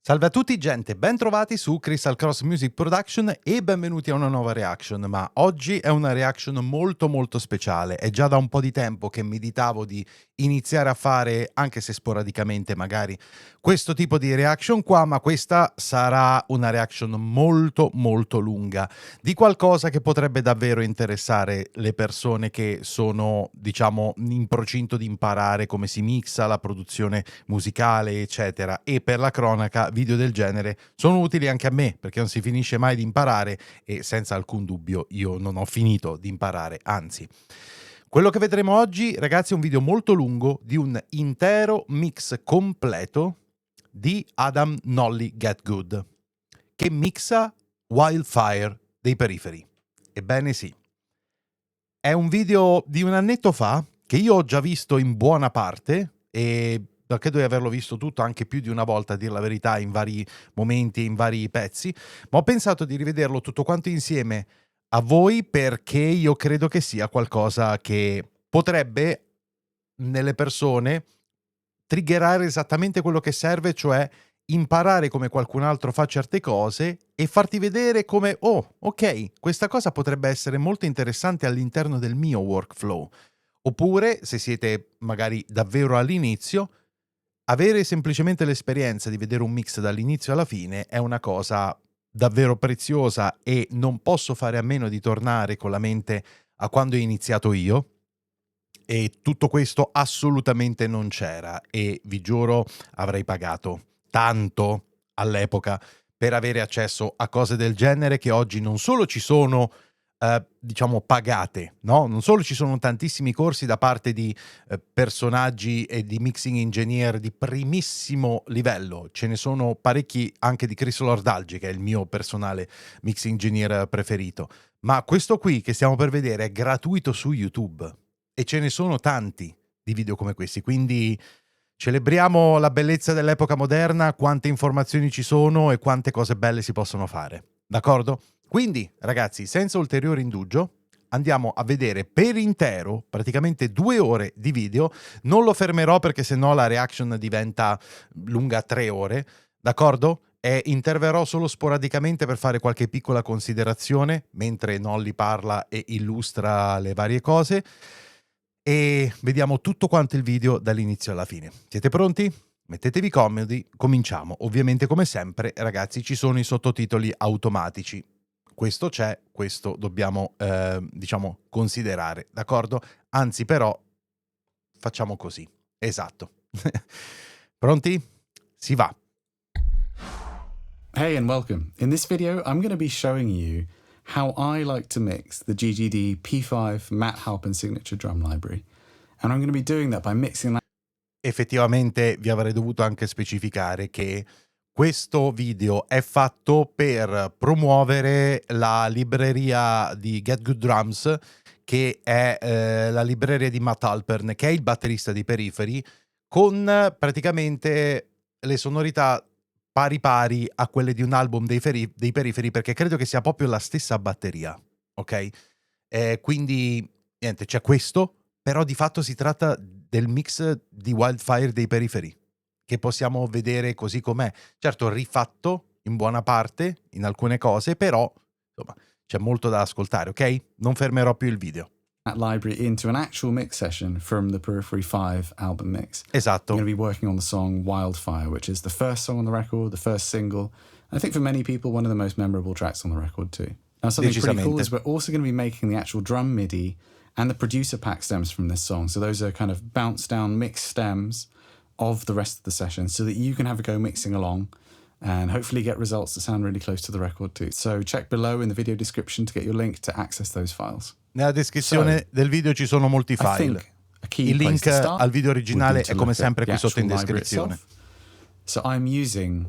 Salve a tutti gente, ben trovati su Kristal Cross Music Production e benvenuti a una nuova reaction, ma oggi è una reaction molto speciale. È già da un po' di tempo che meditavo di iniziare a fare, anche se sporadicamente magari, questo tipo di reaction qua, ma questa sarà una reaction molto lunga, di qualcosa che potrebbe davvero interessare le persone che sono, diciamo, in procinto di imparare come si mixa la produzione musicale, eccetera. E per la cronaca, video del genere sono utili anche a me, perché non si finisce mai di imparare e senza alcun dubbio io non ho finito di imparare, anzi. Quello che vedremo oggi, ragazzi, è un video molto lungo di un intero mix completo di NOLLY GETGOOD, che mixa WILDFIRE dei Periphery. Ebbene sì. È un video di un annetto fa, che io ho già visto in buona parte, e credo di averlo visto tutto anche più di una volta, a dir la verità, in vari momenti, in vari pezzi, ma ho pensato di rivederlo tutto quanto insieme a voi perché io credo che sia qualcosa che potrebbe nelle persone triggerare esattamente quello che serve, cioè imparare come qualcun altro fa certe cose e farti vedere come, oh, ok, questa cosa potrebbe essere molto interessante all'interno del mio workflow. Oppure, se siete magari davvero all'inizio, avere semplicemente l'esperienza di vedere un mix dall'inizio alla fine è una cosa davvero preziosa e non posso fare a meno di tornare con la mente a quando ho iniziato io. E tutto questo assolutamente non c'era e vi giuro avrei pagato tanto all'epoca per avere accesso a cose del genere che oggi non solo ci sono diciamo pagate, no? Non solo ci sono tantissimi corsi da parte di personaggi e di mixing engineer di primissimo livello, ce ne sono parecchi anche di Kristal Cross, che è il mio personale mixing engineer preferito, ma questo qui che stiamo per vedere è gratuito su YouTube. E ce ne sono tanti di video come questi, quindi celebriamo la bellezza dell'epoca moderna, quante informazioni ci sono e quante cose belle si possono fare, d'accordo? Quindi, ragazzi, senza ulteriore indugio, andiamo a vedere per intero, praticamente 2 ore di video. Non lo fermerò perché sennò la reaction diventa lunga 3 ore, d'accordo? E interverrò solo sporadicamente per fare qualche piccola considerazione, mentre Nolly parla e illustra le varie cose. E vediamo tutto quanto il video dall'inizio alla fine. Siete pronti? Mettetevi comodi, cominciamo. Ovviamente come sempre, ragazzi, ci sono i sottotitoli automatici. Questo c'è, questo dobbiamo, diciamo, considerare, d'accordo? Anzi, però, facciamo così. Esatto. Pronti? Si va. Hey and welcome. In this video, I'm going to be showing you how I like to mix the GGD P5 Matt Halpin Signature Drum Library. And I'm going to be doing that by mixing that. Effettivamente vi avrei dovuto anche specificare che questo video è fatto per promuovere la libreria di GETGOOD Drums, che è la libreria di Matt Halpern, che è il batterista di Periphery, con praticamente le sonorità pari a quelle di un album dei Periphery, perché credo che sia proprio la stessa batteria, ok? Quindi, niente, c'è questo, però di fatto si tratta del mix di WILDFIRE dei Periphery, che possiamo vedere così com'è. Certo, rifatto in buona parte, in alcune cose, però insomma c'è molto da ascoltare, ok? Non fermerò più il video. That library into an actual mix session from the Periphery 5 album mix. Esatto. I'm going to be working on the song Wildfire, which is the first song on the record, the first single. I think for many people, one of the most memorable tracks on the record too. Now, something pretty cool is we're also going to be making the actual drum MIDI and the producer pack stems from this song. So those are kind of bounce down mix stems of the rest of the session so that you can have a go mixing along and hopefully get results that sound really close to the record too. So check below in the video description to get your link to access those files. Nella descrizione del video ci sono molti file. Il link al video originale è come sempre qui sotto in descrizione. So I'm using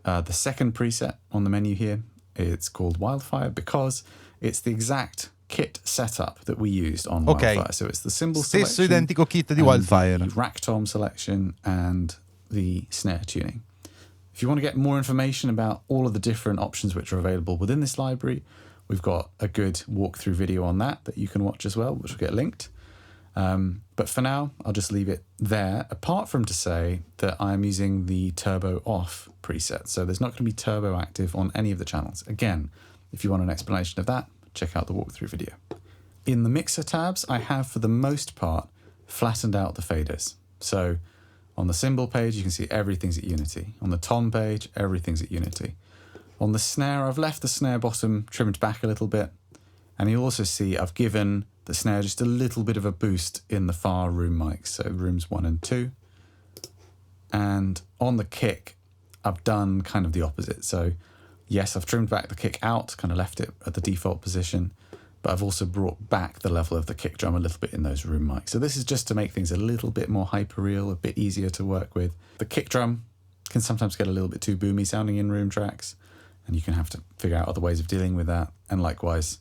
the second preset on the menu here. It's called Wildfire because it's the exact kit setup that we used on Wildfire. So it's the cymbal stesso selection, identico kit di Wildfire, the rack tom selection and the snare tuning. If you want to get more information about all of the different options which are available within this library, we've got a good walkthrough video on that you can watch as well, which will get linked. But But for now, I'll just leave it there, apart from to say that I'm using the turbo off preset. So there's not going to be turbo active on any of the channels. Again, if you want an explanation of that, check out the walkthrough video. In the mixer tabs, I have, for the most part, flattened out the faders. So on the cymbal page, you can see everything's at unity. On the tom page, everything's at unity. On the snare, I've left the snare bottom trimmed back a little bit. And you'll also see I've given the snare just a little bit of a boost in the far room mics, so rooms 1 and 2. And on the kick, I've done kind of the opposite. So yes, I've trimmed back the kick out, kind of left it at the default position, but I've also brought back the level of the kick drum a little bit in those room mics. So this is just to make things a little bit more hyper-real, a bit easier to work with. The kick drum can sometimes get a little bit too boomy sounding in room tracks, and you can have to figure out other ways of dealing with that. And likewise,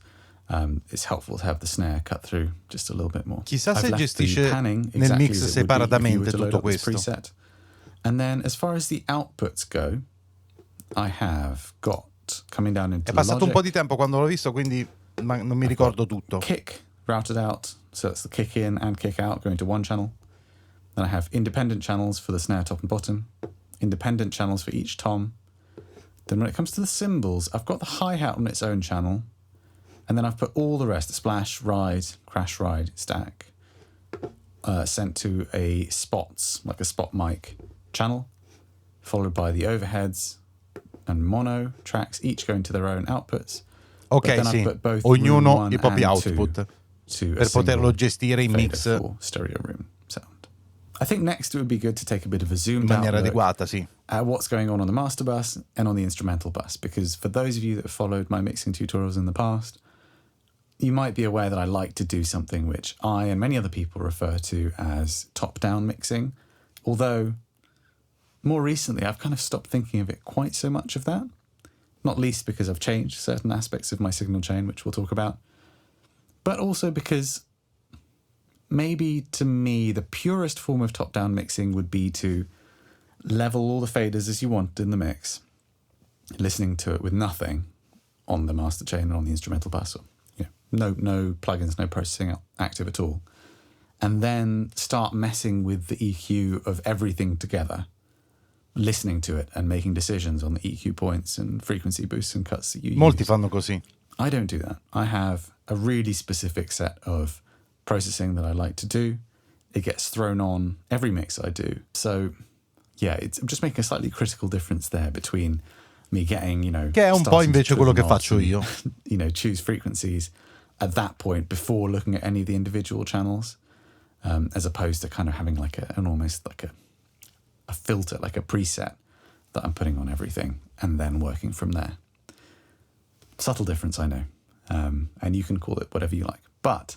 it's helpful to have the snare cut through just a little bit more. Chissà se gestisce nel mix separatamente tutto questo. Preset. And then as far as the outputs go, I have got, coming down into È passato Logic, un po' di tempo quando l'ho visto, quindi non mi ricordo tutto. Kick routed out, so that's the kick in and kick out going to one channel. Then I have independent channels for the snare top and bottom, independent channels for each tom. Then when it comes to the cymbals, I've got the hi-hat on its own channel, and then I've put all the rest, the splash, ride, crash, ride, stack, sent to a spots, like a spot mic channel, followed by the overheads and mono tracks, each going to their own outputs. Ok, sì, ognuno i propri output per poterlo gestire in mix stereo room sound. I think next it would be good to take a bit of a zoomed in out maniera look adeguata, sì, at what's going on the master bus and on the instrumental bus, because for those of you that have followed my mixing tutorials in the past, you might be aware that I like to do something which I and many other people refer to as top-down mixing, although more recently I've kind of stopped thinking of it quite so much of that, not least because I've changed certain aspects of my signal chain, which we'll talk about, but also because maybe to me the purest form of top-down mixing would be to level all the faders as you want in the mix, listening to it with nothing on the master chain and on the instrumental bus, or no plugins, no processing active at all, and then start messing with the EQ of everything together, listening to it and making decisions on the EQ points and frequency boosts and cuts that you Molti use. fanno così. I don't do that. I have a really specific set of processing that I like to do. It gets thrown on every mix I do. So yeah, I'm just making a slightly critical difference there between me getting, che è un po' invece quello che faccio io. Choose frequencies at that point before looking at any of the individual channels, as opposed to kind of having like almost like a filter, like a preset that I'm putting on everything and then working from there. Subtle difference, I know. And you can call it whatever you like. But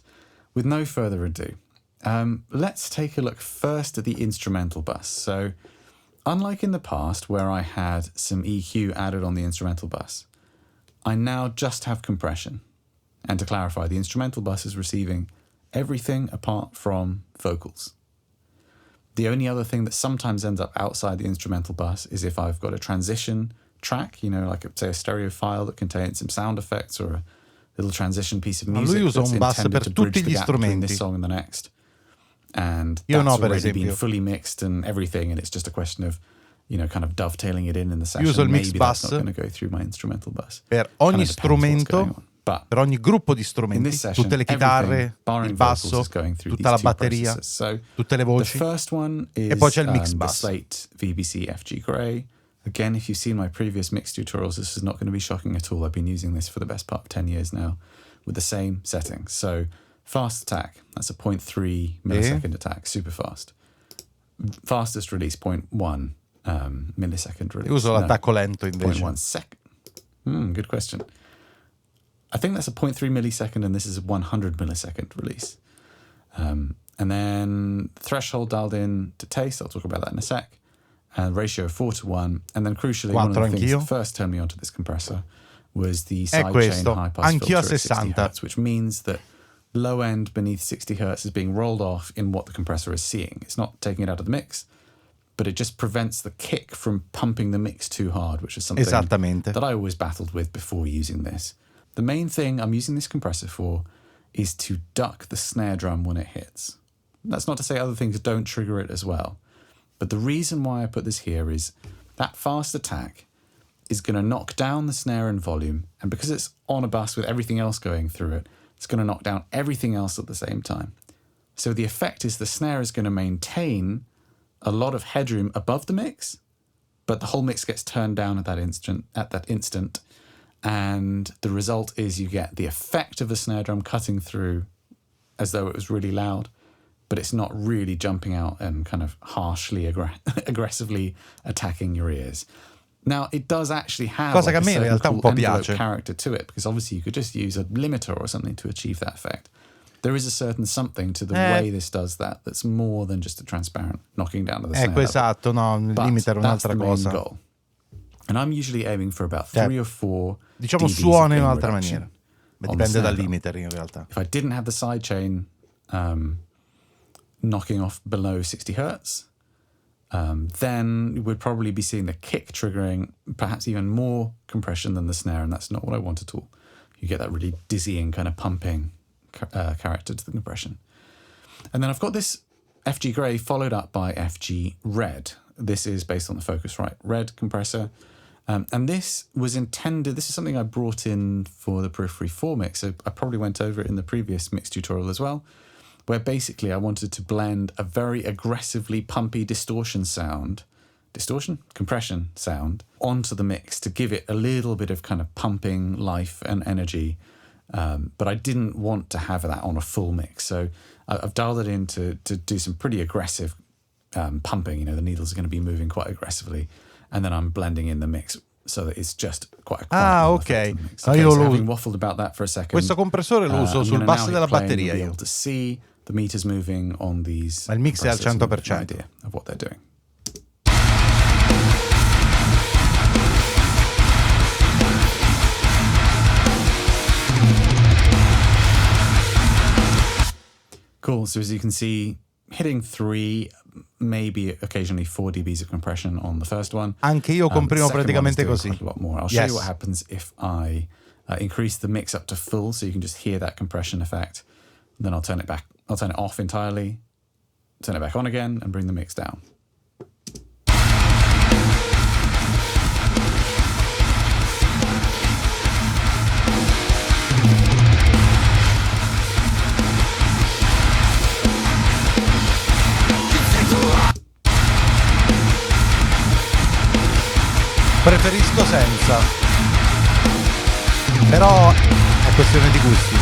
with no further ado, let's take a look first at the instrumental bus. So unlike in the past where I had some EQ added on the instrumental bus, I now just have compression. And to clarify, the instrumental bus is receiving everything apart from vocals. The only other thing that sometimes ends up outside the instrumental bus is if I've got a transition track, like say a stereo file that contains some sound effects or a little transition piece of music that's intended to bridge the gap between this song and the next. And that's already been fully mixed and everything, and it's just a question of, kind of dovetailing it in the session. Uso il mix Maybe bus that's not going to go through my instrumental bus. Per ogni strumento, per ogni gruppo di strumenti, session, tutte le chitarre, il basso, tutta la batteria, tutte le voci. The first one is e poi c'è il mix the bus. Slate VBC FG Grey. Again, if you've seen my previous mix tutorials, this is not going to be shocking at all. I've been using this for the best part of 10 years now with the same settings. So fast attack, that's a 0.3 millisecond attack, super fast. Fastest release, 0.1 millisecond release. Uso l'attacco lento invece. 0.1 second. Good question. I think that's a 0.3 millisecond and this is a 100 millisecond release. And then threshold dialed in to taste, I'll talk about that in a sec. Ratio 4:1. And then crucially, one of the things that first turned me onto this compressor was the sidechain high-pass filter at 60 Hz, which means that low end beneath 60 Hz is being rolled off in what the compressor is seeing. It's not taking it out of the mix, but it just prevents the kick from pumping the mix too hard, which is something that I always battled with before using this. The main thing I'm using this compressor for is to duck the snare drum when it hits. That's not to say other things don't trigger it as well. But the reason why I put this here is that fast attack is going to knock down the snare and volume. And because it's on a bus with everything else going through it, it's going to knock down everything else at the same time. So the effect is the snare is going to maintain a lot of headroom above the mix, but the whole mix gets turned down at that instant. And the result is you get the effect of a snare drum cutting through as though it was really loud, but it's not really jumping out and kind of harshly, aggressively attacking your ears. Now, it does actually have Cosa che a a me in certain realtà un cool po' envelope piace. character to it, because obviously you could just use a limiter or something to achieve that effect. There is a certain something to the way this does that's more than just a transparent knocking down of the snare. Ecco, esatto, no, il limite era That's un'altra the main cosa. goal. And I'm usually aiming for about 3 or 4 Diciamo dBs suona in of un'altra reduction maniera. Beh, on the dipende dal snare drum. limiter in realtà. If I didn't have the sidechain knocking off below 60 hertz, then we'd probably be seeing the kick triggering perhaps even more compression than the snare, and that's not what I want at all. You get that really dizzying kind of pumping character to the compression. And then I've got this FG Grey followed up by FG Red. This is based on the Focusrite Red compressor. And this was intended, this is something I brought in for the Periphery 4 mix, so I probably went over it in the previous mix tutorial as well, where basically I wanted to blend a very aggressively pumpy compression sound onto the mix to give it a little bit of kind of pumping life and energy. But I didn't want to have that on a full mix. So I've dialed it in to do some pretty aggressive pumping. You know, the needles are going to be moving quite aggressively. And then I'm blending in the mix so that it's just quite a quiet ok. So having waffled about that for a second. Questo compressore lo uso sul bus della batteria. You'll be able to see the meters moving on these. Ma il mix è al 100%. Idea of what they're doing. Cool. So as you can see, hitting 3, maybe occasionally 4 dBs of compression on the first one. Anche io comprimo praticamente così. A lot more. I'll show you what happens if I increase the mix up to full, so you can just hear that compression effect. Then I'll turn it back. I'll turn it off entirely, turn it back on again, and bring the mix down. Preferisco senza, però è questione di gusti.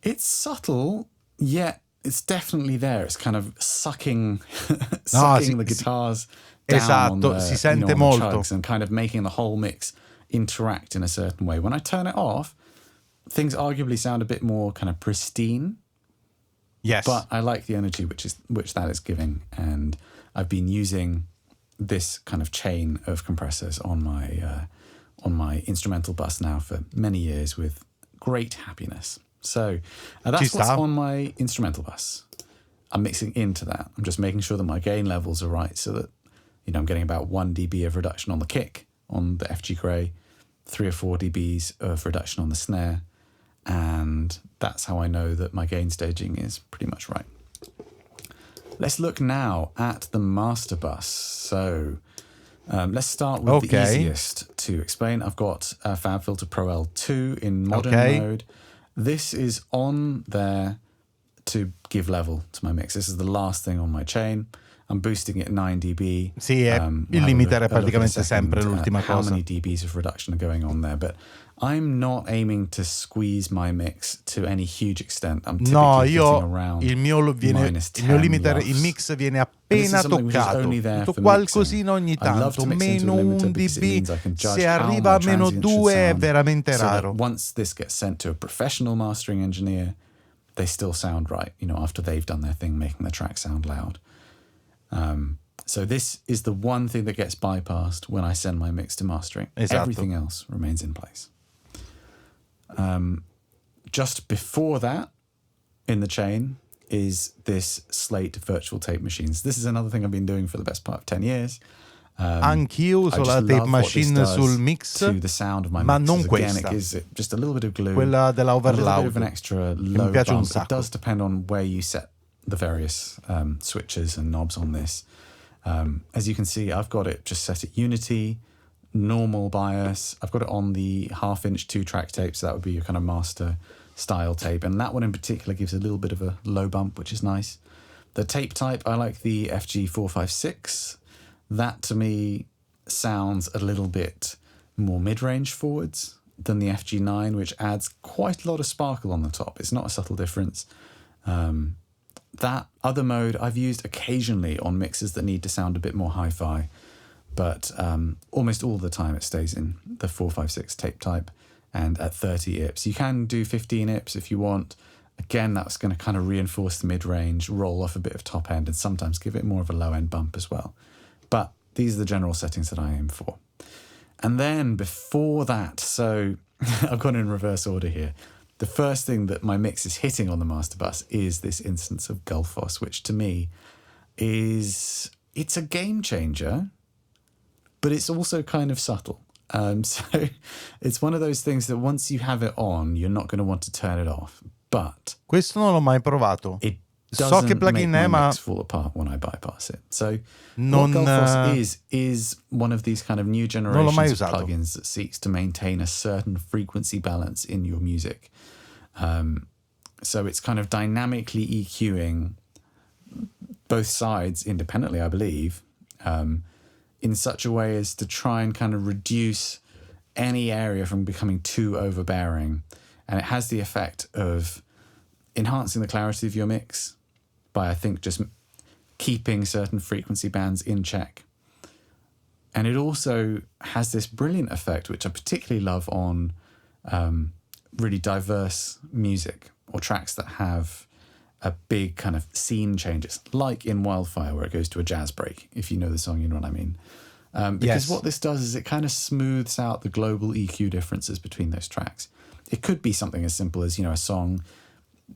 It's subtle, yet it's definitely there. It's kind of sucking the guitars down esatto, on the, si sente on the molto. chugs and kind of making the whole mix interact in a certain way. When I turn it off, things arguably sound a bit more kind of pristine. Yes. But I like the energy which that is giving, and I've been using this kind of chain of compressors on my instrumental bus now for many years with great happiness. So that's what's on my instrumental bus. I'm mixing into that. I'm just making sure that my gain levels are right so that, you know, I'm getting about 1 dB of reduction on the kick on the FG Grey, 3 or 4 dBs of reduction on the snare, and that's how I know that my gain staging is pretty much right. Let's look now at the master bus. So let's start with the easiest to explain. I've got FabFilter Pro L2 in modern mode. This is on there to give level to my mix. This is the last thing on my chain. I'm boosting it 9 dB. Sì, il limiter è praticamente sempre l'ultima cosa. How many dBs of reduction are going on there? But I'm not aiming to squeeze my mix to any huge extent. I'm typically hitting around il mio limiter, il mix viene appena toccato. Tutto qualcosina ogni tanto, meno 1 dB. Se arriva a meno 2 è veramente raro. Once this gets sent to a professional mastering engineer, they still sound right, you know, after they've done their thing, making the track sound loud. So this is the one thing that gets bypassed when I send my mix to mastering. Esatto. Everything else remains in place. Just before that, in the chain, is this Slate virtual tape machines. This is another thing I've been doing for the best part of 10 years. Anch'io uso la tape machine sul mix, ma non questa. Just a little bit of glue, quella della a little overloud, bit of an extra low mi piace un bump. sacco. It does depend on where you set the various switches and knobs on this. As you can see, I've got it just set at unity, normal bias. I've got it on the 1/2" 2-track tape, so that would be your kind of master style tape, and that one in particular gives a little bit of a low bump, which is nice. The tape type, I like the FG456. That to me sounds a little bit more mid-range forwards than the FG9, which adds quite a lot of sparkle on the top. It's not a subtle difference. That other mode I've used occasionally on mixes that need to sound a bit more hi-fi, but almost all the time it stays in the 456 tape type and at 30 IPS. You can do 15 IPS if you want. Again, that's going to kind of reinforce the mid-range, roll off a bit of top end, and sometimes give it more of a low-end bump as well. But these are the general settings that I aim for. And then before that, so I've gone in reverse order here. The first thing that my mix is hitting on the master bus is this instance of Gullfoss, which to me it's a game changer, but it's also kind of subtle. So it's one of those things that once you have it on, you're not going to want to turn it off. But questo non l'ho mai provato. It so che plugin è, ma fall apart when I bypass it. So what Gullfoss is one of these kind of new generations of plugins that seeks to maintain a certain frequency balance in your music. So it's kind of dynamically EQing both sides independently, I believe, in such a way as to try and kind of reduce any area from becoming too overbearing. And it has the effect of enhancing the clarity of your mix by, I think, just keeping certain frequency bands in check. And it also has this brilliant effect, which I particularly love on really diverse music or tracks that have a big kind of scene changes, like in WILDFIRE, where it goes to a jazz break. If you know the song, you know what I mean. Because what this does is it kind of smooths out the global EQ differences between those tracks. It could be something as simple as, a song,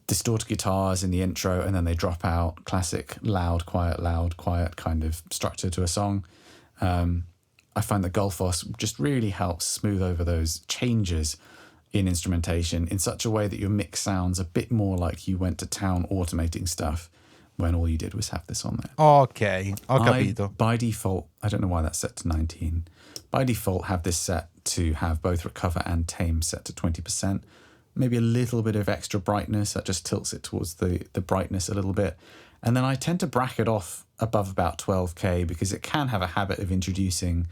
distorted guitars in the intro, and then they drop out, classic loud, quiet kind of structure to a song. I find that Gullfoss just really helps smooth over those changes in instrumentation in such a way that your mix sounds a bit more like you went to town automating stuff when all you did was have this on there. Ok, ho capito. By default, I don't know why that's set to 19. By default, have this set to have both recover and tame set to 20%. Maybe a little bit of extra brightness, that just tilts it towards the brightness a little bit. And then I tend to bracket off above about 12K because it can have a habit of introducing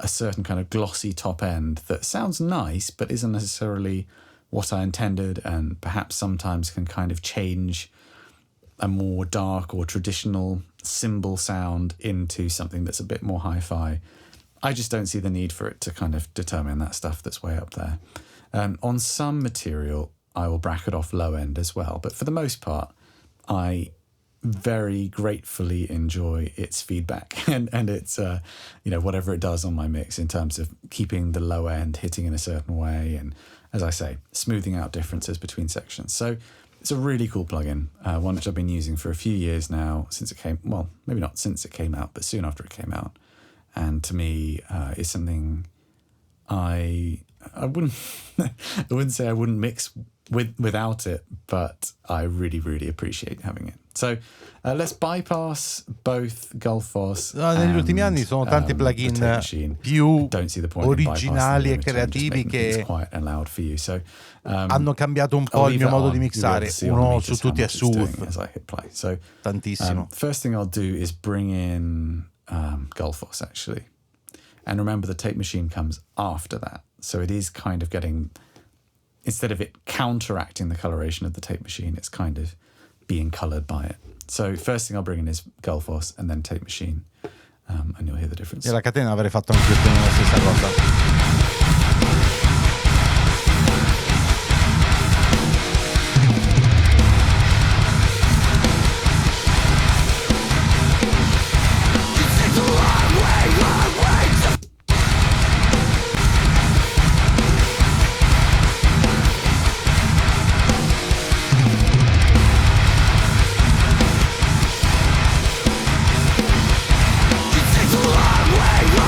a certain kind of glossy top end that sounds nice, but isn't necessarily what I intended, and perhaps sometimes can kind of change a more dark or traditional cymbal sound into something that's a bit more hi-fi. I just don't see the need for it to kind of determine that stuff that's way up there. On some material, I will bracket off low end as well, but for the most part, I very gratefully enjoy its feedback and its, whatever it does on my mix in terms of keeping the low end hitting in a certain way, and, as I say, smoothing out differences between sections. So it's a really cool plugin, one which I've been using for a few years now, since it came, well, maybe not since it came out, but soon after it came out. And to me, it's something I wouldn't I wouldn't say I wouldn't mix without it, but I really, really appreciate having it. So let's bypass both Gullfoss negli ultimi anni sono tanti plugin più originali e creativi che hanno cambiato un po' il mio modo di mixare. Uno su tutti è SUONO. Tantissimo. First thing I'll do is bring in Gullfoss, actually. And remember, the tape machine comes after that. So it is kind of getting, instead of it counteracting the coloration of the tape machine, it's kind of being colored by it. So first thing I'll bring in is Gullfoss and then tape machine, and you'll hear the difference. E la catena avrei fatto anche più o meno la stessa cosa. Way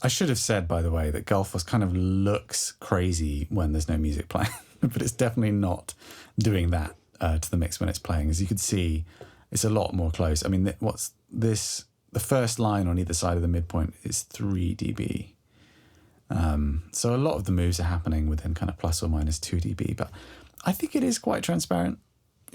I should have said, by the way, that Gullfoss kind of looks crazy when there's no music playing, but it's definitely not doing that to the mix when it's playing. As you can see, it's a lot more close. I mean, what's this? The first line on either side of the midpoint is 3 dB. So a lot of the moves are happening within kind of plus or minus 2 dB, but I think it is quite transparent.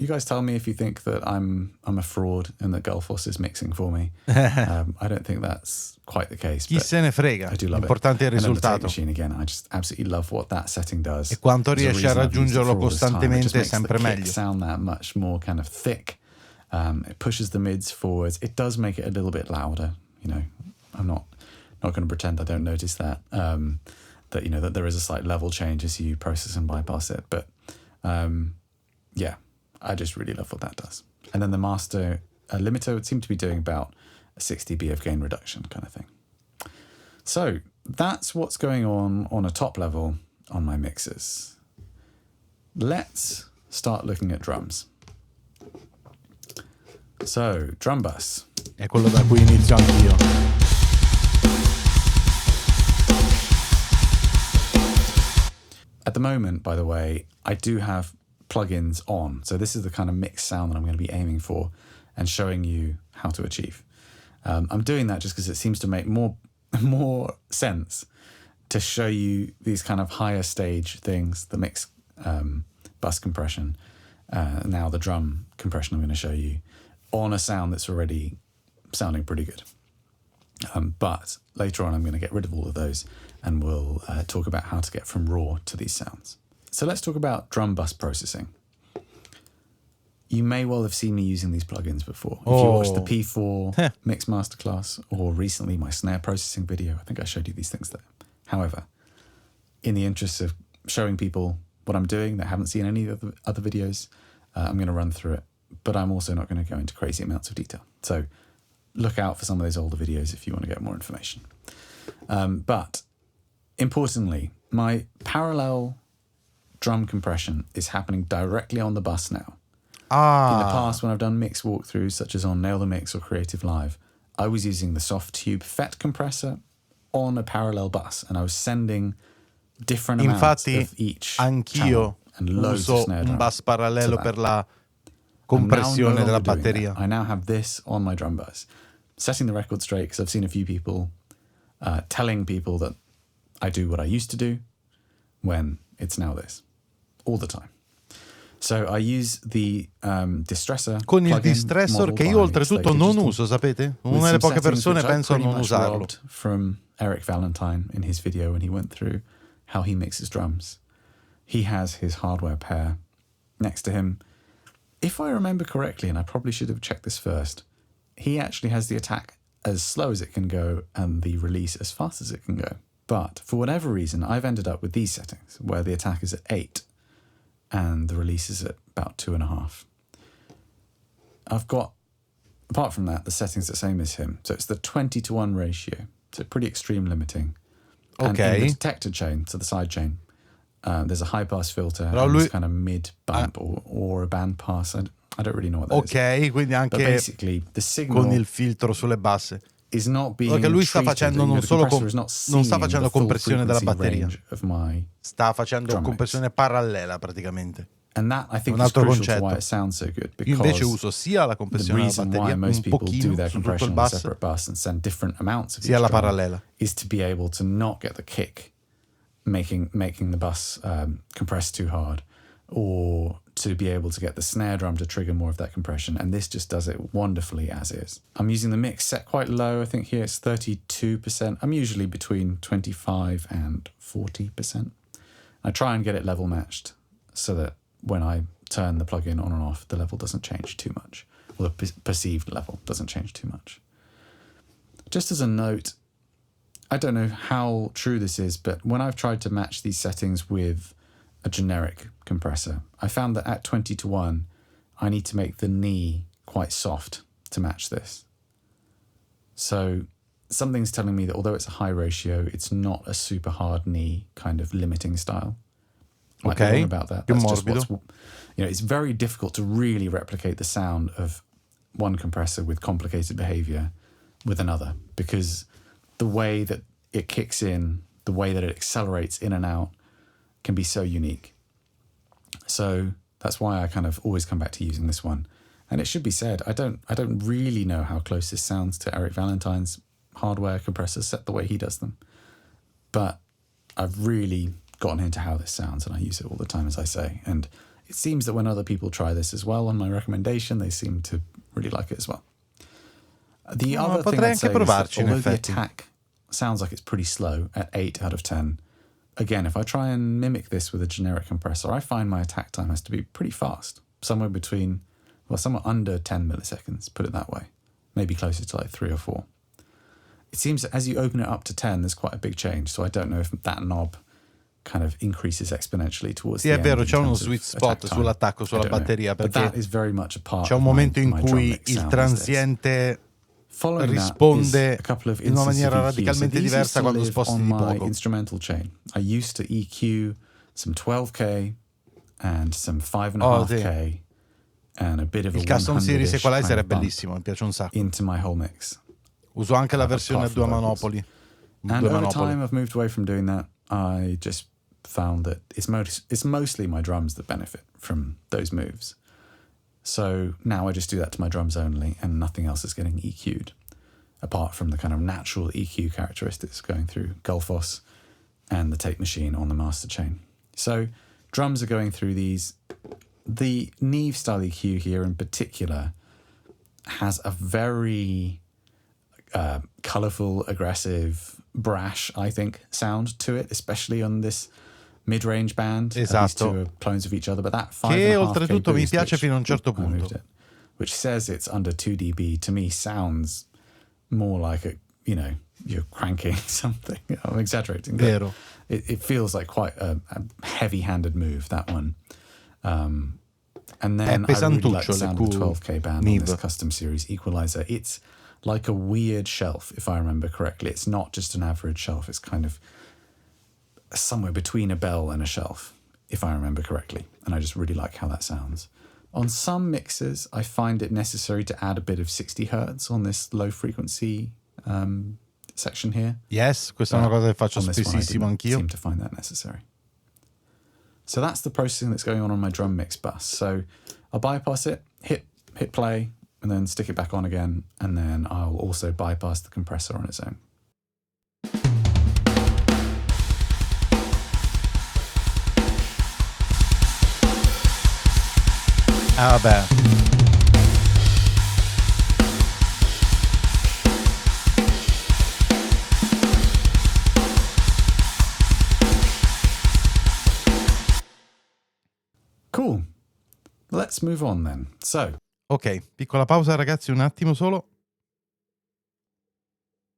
You guys tell me if you think that I'm a fraud and that Gullfoss is mixing for me. I don't think that's quite the case. Chi se ne frega. I do love L'importante è il it. risultato. Machine again, I just absolutely love what that setting does. E quanto riesce a raggiungerlo costantemente è sempre meglio. It makes the sound that much more kind of thick. It pushes the mids forwards. It does make it a little bit louder. You know, I'm not going to pretend I don't notice that. That you know that there is a slight level change as you process and bypass it. But yeah, I just really love what that does. And then the master limiter would seem to be doing about a 6 dB of gain reduction kind of thing. So that's what's going on a top level on my mixers. Let's start looking at drums. So, drum bus. È quello da cui inizio anch'io. At the moment, by the way, I do have plugins on. So this is the kind of mixed sound that I'm going to be aiming for and showing you how to achieve. I'm doing that just because it seems to make more sense to show you these kind of higher stage things, the mix bus compression, now the drum compression I'm going to show you, on a sound that's already sounding pretty good. But later on I'm going to get rid of all of those and we'll talk about how to get from raw to these sounds. So let's talk about drum bus processing. You may well have seen me using these plugins before. If you watched the P4 Mix Masterclass or recently my snare processing video, I think I showed you these things there. However, in the interest of showing people what I'm doing that haven't seen any of the other videos, I'm going to run through it. But I'm also not going to go into crazy amounts of detail. So look out for some of those older videos if you want to get more information. But importantly, my parallel drum compression is happening directly on the bus now. In the past, when I've done mix walkthroughs, such as on Nail the Mix or Creative Live, I was using the soft tube FET compressor on a parallel bus, and I was sending different amounts of each channel and loads of snare drum. Un bus parallelo per la compressione della batteria. I now have this on my drum bus, setting the record straight because I've seen a few people telling people that I do what I used to do when it's now this, all the time. So I use the distressor con il distressor che io oltretutto non uso, sapete? Una delle poche persone penso a non usarlo. From Eric Valentine in his video when he went through how he mixes drums. He has his hardware pair next to him. If I remember correctly, and I probably should have checked this first, he actually has the attack as slow as it can go and the release as fast as it can go. But for whatever reason, I've ended up with these settings where the attack is at 8 and the release is at about 2.5. I've got, apart from that, the settings the same as him. So it's the 20-to-1 ratio. So pretty extreme limiting. And in the detector chain, so the side chain, there's a high pass filter and this kind of mid bump or a band pass. I don't really know what that is. Ok, quindi anche but basically, the signal con il filtro sulle basse. Is not being Perché lui sta facendo non solo non sta facendo compressione della batteria, sta facendo drum compressione parallela praticamente. And that I think un is altro crucial concetto. to why it sounds so good. Io invece uso sia la compressione della batteria un pochino su tutto il bus, separate bus and send different amounts of sia la parallela. Is to be able to not get the kick making the bus compress too hard, or to be able to get the snare drum to trigger more of that compression, and this just does it wonderfully as is. I'm using the mix set quite low. I think here it's 32%. I'm usually between 25 and 40%. I try and get it level matched so that when I turn the plugin on and off, the level doesn't change too much, or the perceived level doesn't change too much. Just as a note, I don't know how true this is, but when I've tried to match these settings with a generic compressor, I found that at 20-to-1, I need to make the knee quite soft to match this. So something's telling me that although it's a high ratio, it's not a super hard knee kind of limiting style. Might be wrong about that. That's just what's, it's very difficult to really replicate the sound of one compressor with complicated behavior with another, because the way that it kicks in, the way that it accelerates in and out can be so unique. So that's why I kind of always come back to using this one. And it should be said, I don't really know how close this sounds to Eric Valentine's hardware compressor set the way he does them. But I've really gotten into how this sounds, and I use it all the time, as I say. And it seems that when other people try this as well on my recommendation, they seem to really like it as well. The other thing I'd say is that although the attack sounds like it's pretty slow at 8 out of 10, again, if I try and mimic this with a generic compressor, I find my attack time has to be pretty fast. Somewhere under 10 milliseconds, put it that way. Maybe closer to like 3 or 4. It seems that as you open it up to 10, there's quite a big change. So I don't know if that knob kind of increases exponentially towards the end. Sì, è vero, c'è uno sweet spot sull'attacco, sulla batteria, perché c'è un momento in cui il transiente risponde in una maniera radicalmente diversa quando sposti di poco. Instrumental chain. I used to EQ some 12K and some 5.5K and a bit of a 100-ish. Il custom series equalizer è bellissimo, mi piace un sacco. Into my whole mix. Uso anche la versione a 2 manopoli. And over time I've moved away from doing that. I just found that it's mostly my drums that benefit from those moves. So now I just do that to my drums only, and nothing else is getting EQ'd, apart from the kind of natural EQ characteristics going through Gullfoss and the tape machine on the master chain. So drums are going through these. The Neve style EQ here in particular has a very colourful, aggressive, brash, I think, sound to it, especially on this mid-range band. Esatto. These two are clones of each other, but that 5.5K che oltretutto mi boost, piace fino a un certo punto, which says it's under 2 dB, to me sounds more like you're cranking something. I'm exaggerating. Vero. It feels like quite a heavy-handed move, that one. And then I really like the sound of the 12K band on this custom series equalizer. It's like a weird shelf, if I remember correctly. It's not just an average shelf. It's kind of somewhere between a bell and a shelf, if I remember correctly. And I just really like how that sounds. On some mixers, I find it necessary to add a bit of 60 hertz on this low frequency section here. Yes, questa è una cosa che faccio spessissimo anch'io. I seem to find that necessary. So that's the processing that's going on my drum mix bus. So I'll bypass it, hit play, and then stick it back on again, and then I'll also bypass the compressor on its own. Ah, beh. Cool. Let's move on then. So. Ok, piccola pausa ragazzi, un attimo solo.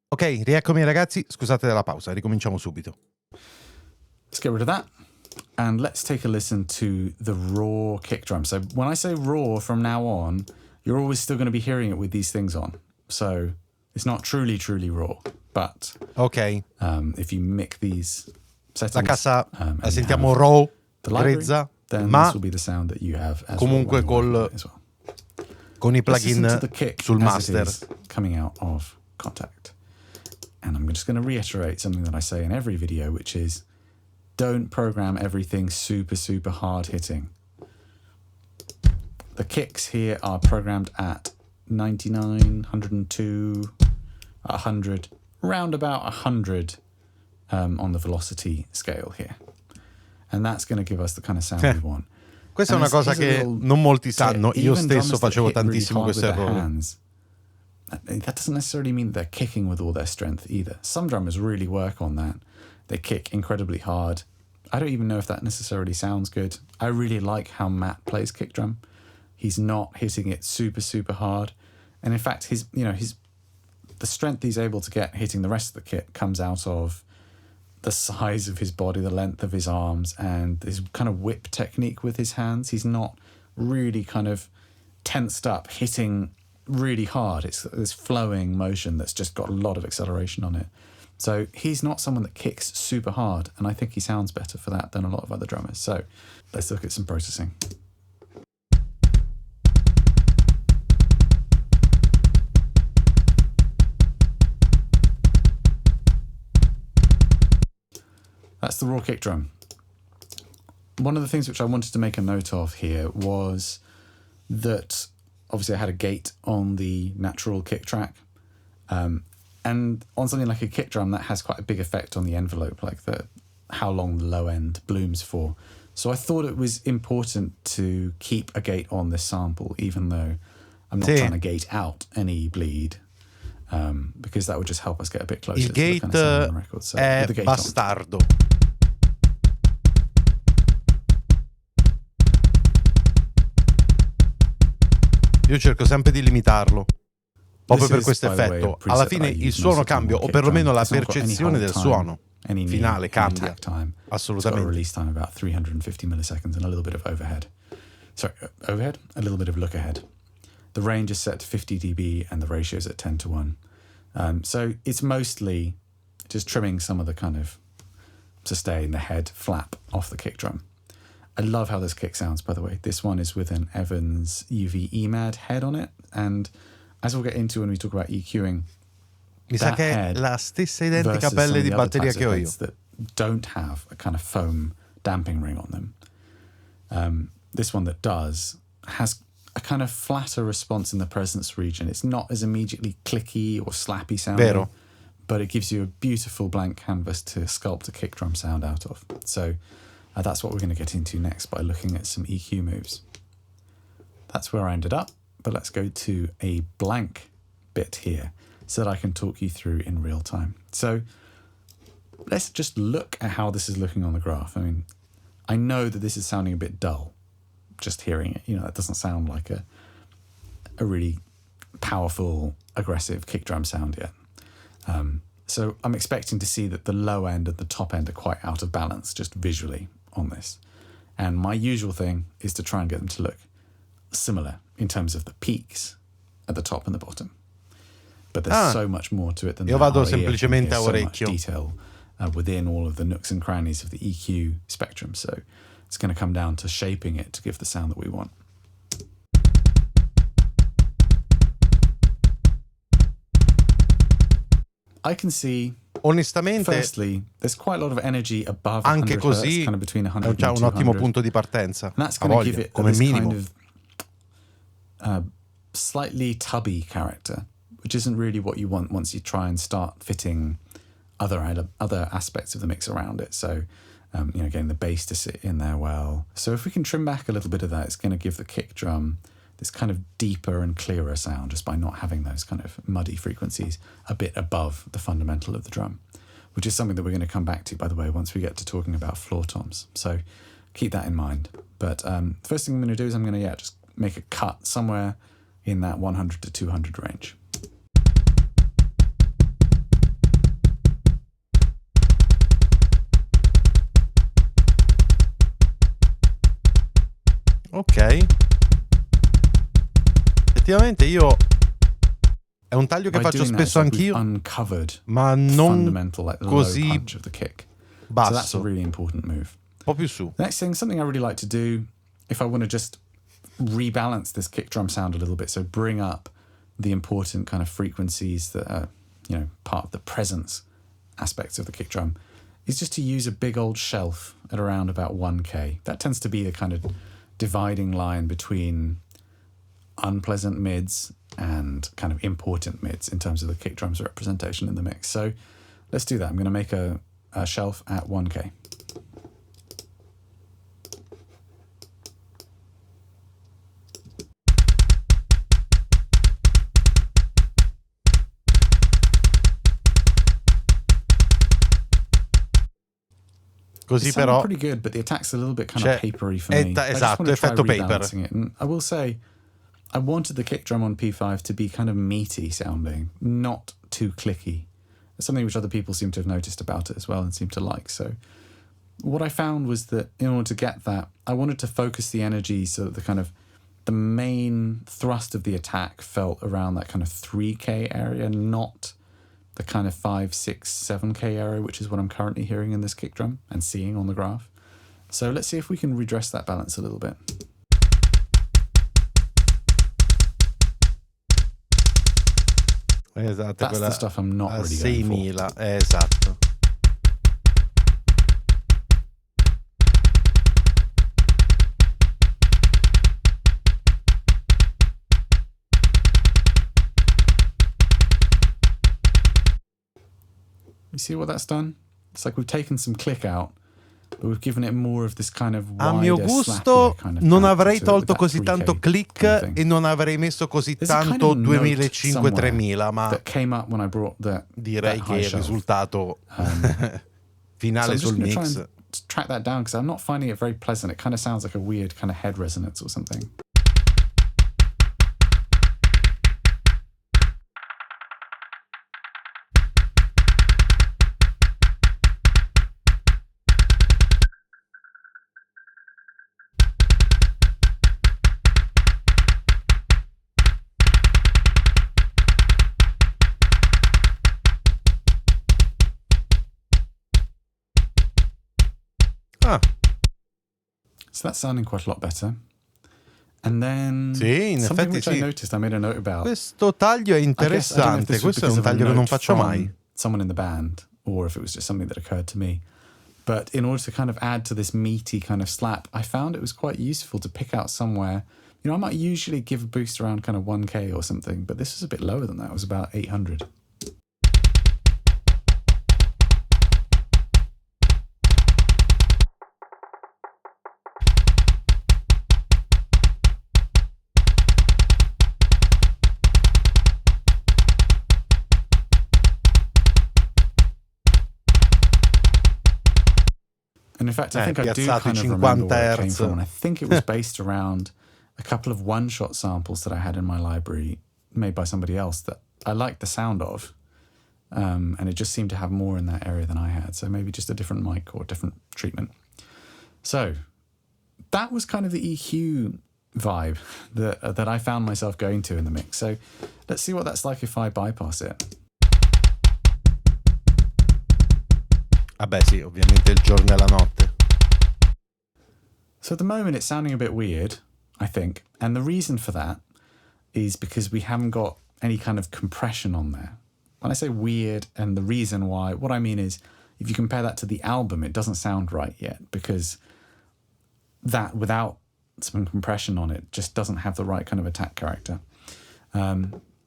Ok, rieccomi ragazzi, scusate della pausa, ricominciamo subito. Let's get rid of that. And let's take a listen to the raw kick drum. So when I say raw from now on, you're always still going to be hearing it with these things on. So it's not truly raw. But ok, if you mix these settings, la cassa la sentiamo raw, grezza, then ma this will be the sound that you have as comunque con i plugin sul master coming out of Contact. And I'm just going to reiterate something that I say in every video, which is don't program everything super hard hitting. The kicks here are programmed at 99, 102, 100, round about 100 on the velocity scale here. And that's going to give us the kind of sound we want. Questa è una cosa che non molti sanno, io stesso facevo tantissimo questo errore. That doesn't necessarily mean they're kicking with all their strength either. Some drummers really work on that. They kick incredibly hard. I don't even know if that necessarily sounds good. I really like how Matt plays kick drum. He's not hitting it super hard. And in fact, the strength he's able to get hitting the rest of the kit comes out of the size of his body, the length of his arms, and his kind of whip technique with his hands. He's not really kind of tensed up, hitting really hard. It's this flowing motion that's just got a lot of acceleration on it. So he's not someone that kicks super hard, and I think he sounds better for that than a lot of other drummers. So let's look at some processing. That's the raw kick drum. One of the things which I wanted to make a note of here was that obviously I had a gate on the natural kick track. And on something like a kick drum, that has quite a big effect on the envelope, like how long the low end blooms for. So I thought it was important to keep a gate on this sample, even though I'm not trying to gate out any bleed, because that would just help us get a bit closer to the kind of sound on the record. So, è the gate bastardo. Io cerco sempre di limitarlo, proprio per questo effetto. Alla fine il suono cambia, o perlomeno la percezione del suono finale cambia. Assolutamente. Release time about 350 milliseconds and a little bit of overhead. Sorry, overhead? A little bit of look ahead. The range is set to 50 dB and the ratio is at 10:1. So it's mostly just trimming some of the kind of sustain, the head flap off the kick drum. I love how this kick sounds, by the way. This one is with an Evans UV EMAD head on it, and as we'll get into when we talk about EQing, mi sa che è la stessa identica pelle di batteria che ho io. That don't have a kind of foam damping ring on them. This one that does has a kind of flatter response in the presence region. It's not as immediately clicky or slappy sounding. Vero. But it gives you a beautiful blank canvas to sculpt a kick drum sound out of. So that's what we're going to get into next by looking at some EQ moves. That's where I ended up, but let's go to a blank bit here so that I can talk you through in real time. So let's just look at how this is looking on the graph. I mean, I know that this is sounding a bit dull, just hearing it. You know, that doesn't sound like a really powerful, aggressive kick drum sound yet. So I'm expecting to see that the low end and the top end are quite out of balance just visually on this. And my usual thing is to try and get them to look similar in terms of the peaks at the top and the bottom. But there's so much more to it than that. Io vado semplicemente a so much orecchio. Detail within all of the nooks and crannies of the EQ spectrum. So it's going to come down to shaping it to give the sound that we want. I can see, onestamente, firstly, there's quite a lot of energy above anche 100 così Hz, kind of between 100 è già and un ottimo 200. punto di partenza. And that's going to give it come this minimo. kind of slightly tubby character, which isn't really what you want once you try and start fitting other aspects of the mix around it. So, you know, getting the bass to sit in there well. So if we can trim back a little bit of that, it's going to give the kick drum this kind of deeper and clearer sound just by not having those kind of muddy frequencies a bit above the fundamental of the drum, which is something that we're going to come back to, by the way, once we get to talking about floor toms. So keep that in mind. But the first thing I'm going to do is I'm going to just make a cut somewhere in that 100 to 200 range. Ok. Effettivamente io è un taglio che faccio spesso anch'io, ma non così basso. So that's a really important move. Un po' più su. Next thing, something I really like to do if I want to just rebalance this kick drum sound a little bit, so bring up the important kind of frequencies that are, you know, part of the presence aspects of the kick drum, is just to use a big old shelf at around about 1K. That tends to be the kind of dividing line between unpleasant mids and kind of important mids in terms of the kick drum's representation in the mix. So let's do that. I'm going to make a shelf at 1K. Così però pretty good, but the attack's a little bit kind of papery for me. Esatto, effetto paper. And I will say, I wanted the kick drum on P5 to be kind of meaty sounding, not too clicky. It's something which other people seem to have noticed about it as well and seem to like. So what I found was that in order to get that, I wanted to focus the energy so that the main thrust of the attack felt around that kind of 3K area, not the kind of 5, 6, 7K area, which is what I'm currently hearing in this kick drum and seeing on the graph. So let's see if we can redress that balance a little bit. Esatto, that's the stuff I'm not really 6000, esatto. You see what that's done? It's like we've taken some click out, but we've given it more of this kind of a mio gusto non avrei tolto così tanto click e non avrei messo così tanto 2005-3000, ma direi che il risultato finale sul mix. Track that down because I'm not finding it very pleasant. It kind of sounds like a weird kind of head resonance or something. So that's sounding quite a lot better. And then sì, in something effetti which sì. I noticed, I made a note about. Questo taglio è interessante. Questo è un taglio che non faccio mai. Someone in the band, or if it was just something that occurred to me. But in order to kind of add to this meaty kind of slap, I found it was quite useful to pick out somewhere. You know, I might usually give a boost around kind of 1K or something, but this was a bit lower than that. It was about 800. And in fact, I think I do kind of remember where it came from. And I think it was based around a couple of one-shot samples that I had in my library made by somebody else that I liked the sound of. And it just seemed to have more in that area than I had. So maybe just a different mic or a different treatment. So that was kind of the EQ vibe that I found myself going to in the mix. So let's see what that's like if I bypass it. Ah beh sì, ovviamente il giorno e la notte. So at the moment it's sounding a bit weird, I think. And the reason for that is because we haven't got any kind of compression on there. When I say weird and the reason why, what I mean is if you compare that to the album, it doesn't sound right yet because that without some compression on it just doesn't have the right kind of attack character.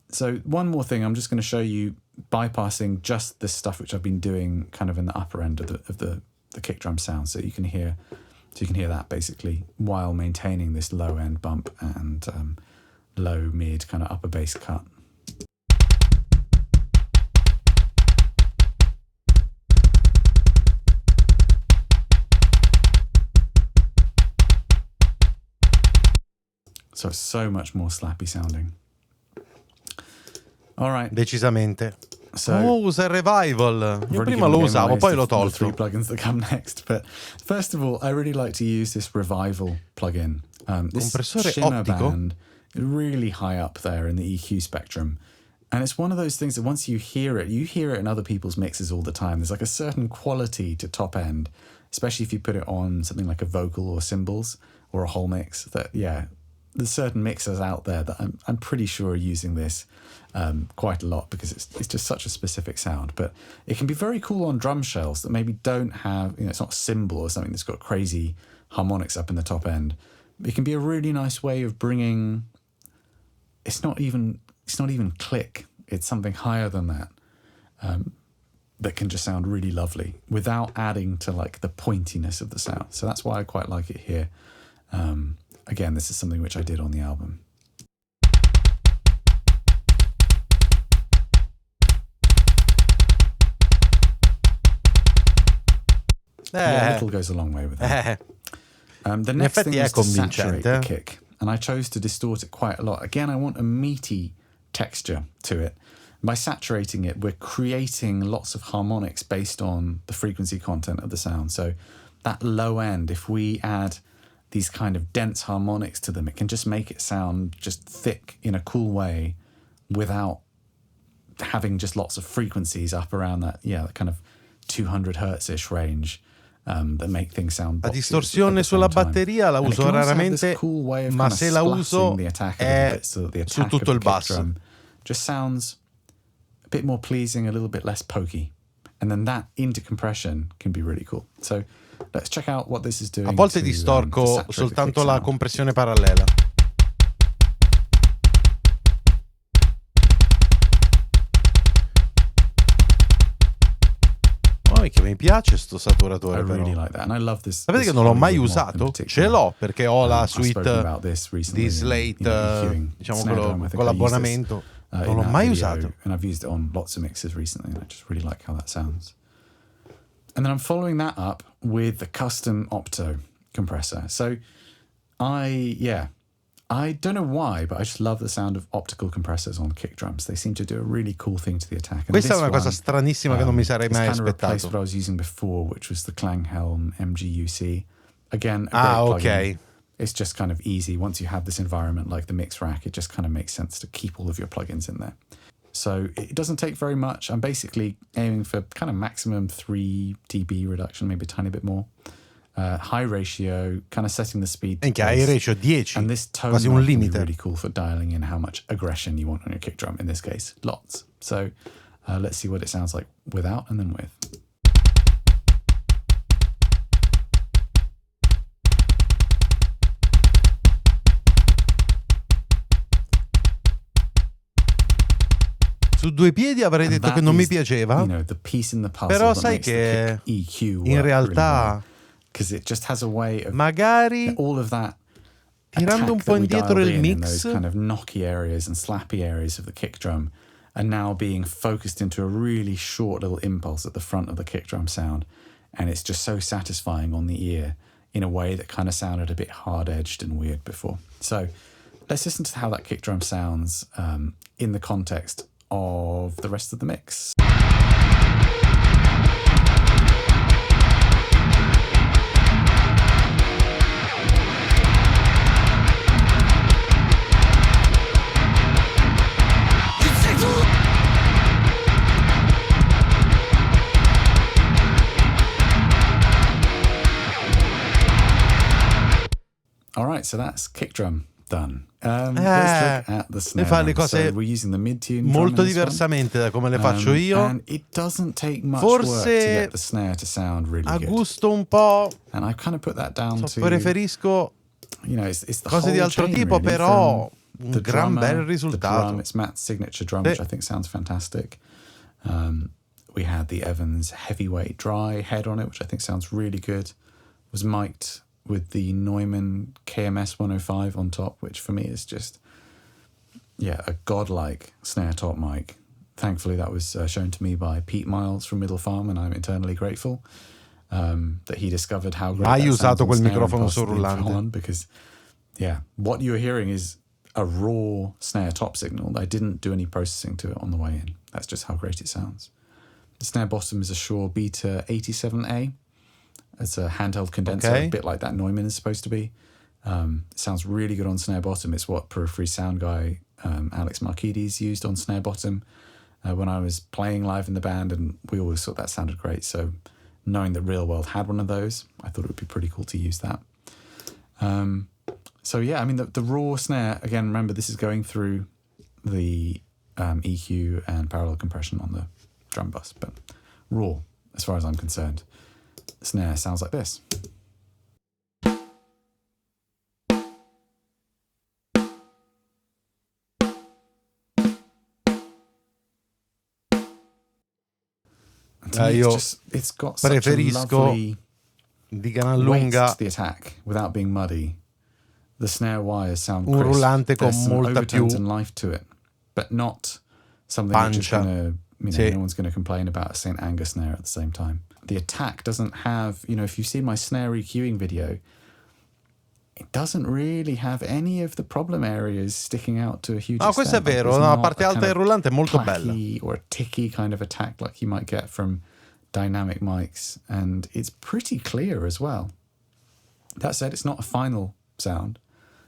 So one more thing, I'm just going to show you bypassing just this stuff which I've been doing kind of in the upper end of the kick drum sound, so you can hear that basically while maintaining this low end bump and low mid kind of upper bass cut. So it's so much more slappy sounding. All right. Decisamente. So, usa il revival. Io prima lo usavo, poi l'ho tolto. The 3 plugins that come next. But first of all, I really like to use this revival plugin. This compressore shimmer ottico. band, really high up there in the EQ spectrum. And it's one of those things that once you hear it in other people's mixes all the time. There's like a certain quality to top end, especially if you put it on something like a vocal or cymbals or a whole mix. That, yeah, there's certain mixers out there that I'm pretty sure are using this quite a lot because it's just such a specific sound. But it can be very cool on drum shells that maybe don't have, it's not a cymbal or something that's got crazy harmonics up in the top end. It can be a really nice way of bringing, it's not even click, it's something higher than that, that can just sound really lovely without adding to like the pointiness of the sound. So that's why I quite like it here. Again, this is something which I did on the album. Yeah, a little goes a long way with that. The next thing is to saturate the kick. And I chose to distort it quite a lot. Again, I want a meaty texture to it. By saturating it, we're creating lots of harmonics based on the frequency content of the sound. So that low end, if we add these kind of dense harmonics to them, it can just make it sound just thick in a cool way without having just lots of frequencies up around that, that kind of 200 hertz-ish range that make things sound boxy. La distorsione sulla batteria la uso raramente, ma se la uso è su tutto il basso. Just sounds a bit more pleasing, a little bit less pokey. And then that into compression can be really cool. So let's check out what this is doing. A volte distorco soltanto la compressione parallela. è che mi piace sto saturatore, I però. really like that, and I love this. Sapete che non l'ho mai usato? Ce l'ho perché ho la suite di Slate, diciamo con l'abbonamento. Non l'ho mai usato. And I've used it on lots of mixes recently, and I just really like how that sounds. And then I'm following that up with the custom opto compressor. So I don't know why, but I just love the sound of optical compressors on kick drums. They seem to do a really cool thing to the attack. And questa è una cosa stranissima che non mi sarei mai aspettato. It's kind of replaced what I was using before, which was the Klanghelm MGUC. Again, a great plugin. It's just kind of easy. Once you have this environment like the mix rack, it just kind of makes sense to keep all of your plugins in there. So it doesn't take very much. I'm basically aiming for kind of maximum 3 dB reduction, maybe a tiny bit more. High ratio, kind of setting the speed. High ratio 10, and this tone quasi un limite. Be really cool for dialing in how much aggression you want on your kick drum. In this case, lots. So let's see what it sounds like without and then with. Su due piedi avrei detto che non mi piaceva, però sai che in realtà magari tirando un po' indietro il mix, kind of knocky areas and slappy areas of the kick drum are now being focused into a really short little impulse at the front of the kick drum sound, and it's just so satisfying on the ear in a way that kind of sounded a bit hard-edged and weird before. So let's listen to how that kick drum sounds in the context of the rest of the mix. All right, so that's kick drum done. Let's look at the snare. Fa le cose so we're using the mid-tune molto diversamente da come le faccio io. And it doesn't take much work to get the snare to sound really a good. gusto un po'. And I kind of put that down to, preferisco it's the cose di altro tipo, really, però un the gran drummer, bel risultato. Drum, it's Matt's signature drum, which I think sounds fantastic. We had the Evans heavyweight dry head on it, which I think sounds really good. It was mic'd with the Neumann KMS 105 on top, which for me is just, a godlike snare top mic. Thankfully, that was shown to me by Pete Miles from Middle Farm, and I'm eternally grateful that he discovered how great Hai that sounds usato on quel snare microfono and possibly surrollante. on, because, what you're hearing is a raw snare top signal. I didn't do any processing to it on the way in. That's just how great it sounds. The snare bottom is a Shure Beta 87A. It's a handheld condenser, a bit like that Neumann is supposed to be. It sounds really good on snare bottom. It's what Periphery sound guy Alex Markides used on snare bottom when I was playing live in the band, and we always thought that sounded great. So knowing that Real World had one of those, I thought it would be pretty cool to use that. The raw snare, again, remember this is going through the EQ and parallel compression on the drum bus, but raw as far as I'm concerned. The snare sounds like this. Io it's got such a lovely di gran lunga to the attack without being muddy. The snare wires sound un crisp. rullante con There's molta più overtones and life to it, but not something that's just gonna, no one's going to complain about a St. Angus snare at the same time. The attack doesn't have, if you see my snare EQing video, it doesn't really have any of the problem areas sticking out to a huge extent. Questo è vero, la parte alta del rullante è molto bella. Or a ticky kind of attack like you might get from dynamic mics, and it's pretty clear as well. That said, it's not a final sound.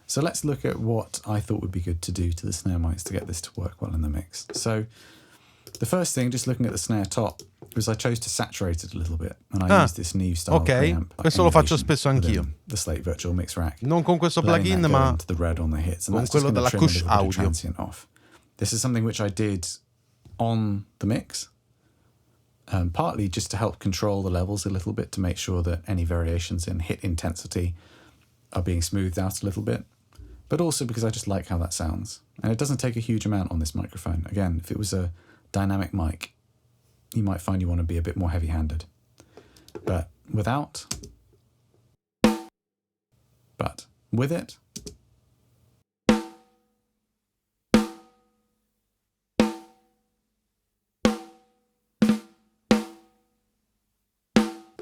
So let's look at what I thought would be good to do to the snare mics to get this to work well in the mix. So the first thing, just looking at the snare top, was I chose to saturate it a little bit, and I used this new style preamp. Questo lo faccio spesso anch'io. The Slate Virtual Mix Rack. Non con questo plugin, ma the red on the hits, and con quello della Cush Audio. Off. This is something which I did on the mix, partly just to help control the levels a little bit, to make sure that any variations in hit intensity are being smoothed out a little bit, but also because I just like how that sounds. And it doesn't take a huge amount on this microphone. Again, if it was a dynamic mic, you might find you want to be a bit more heavy-handed. but without, but with it.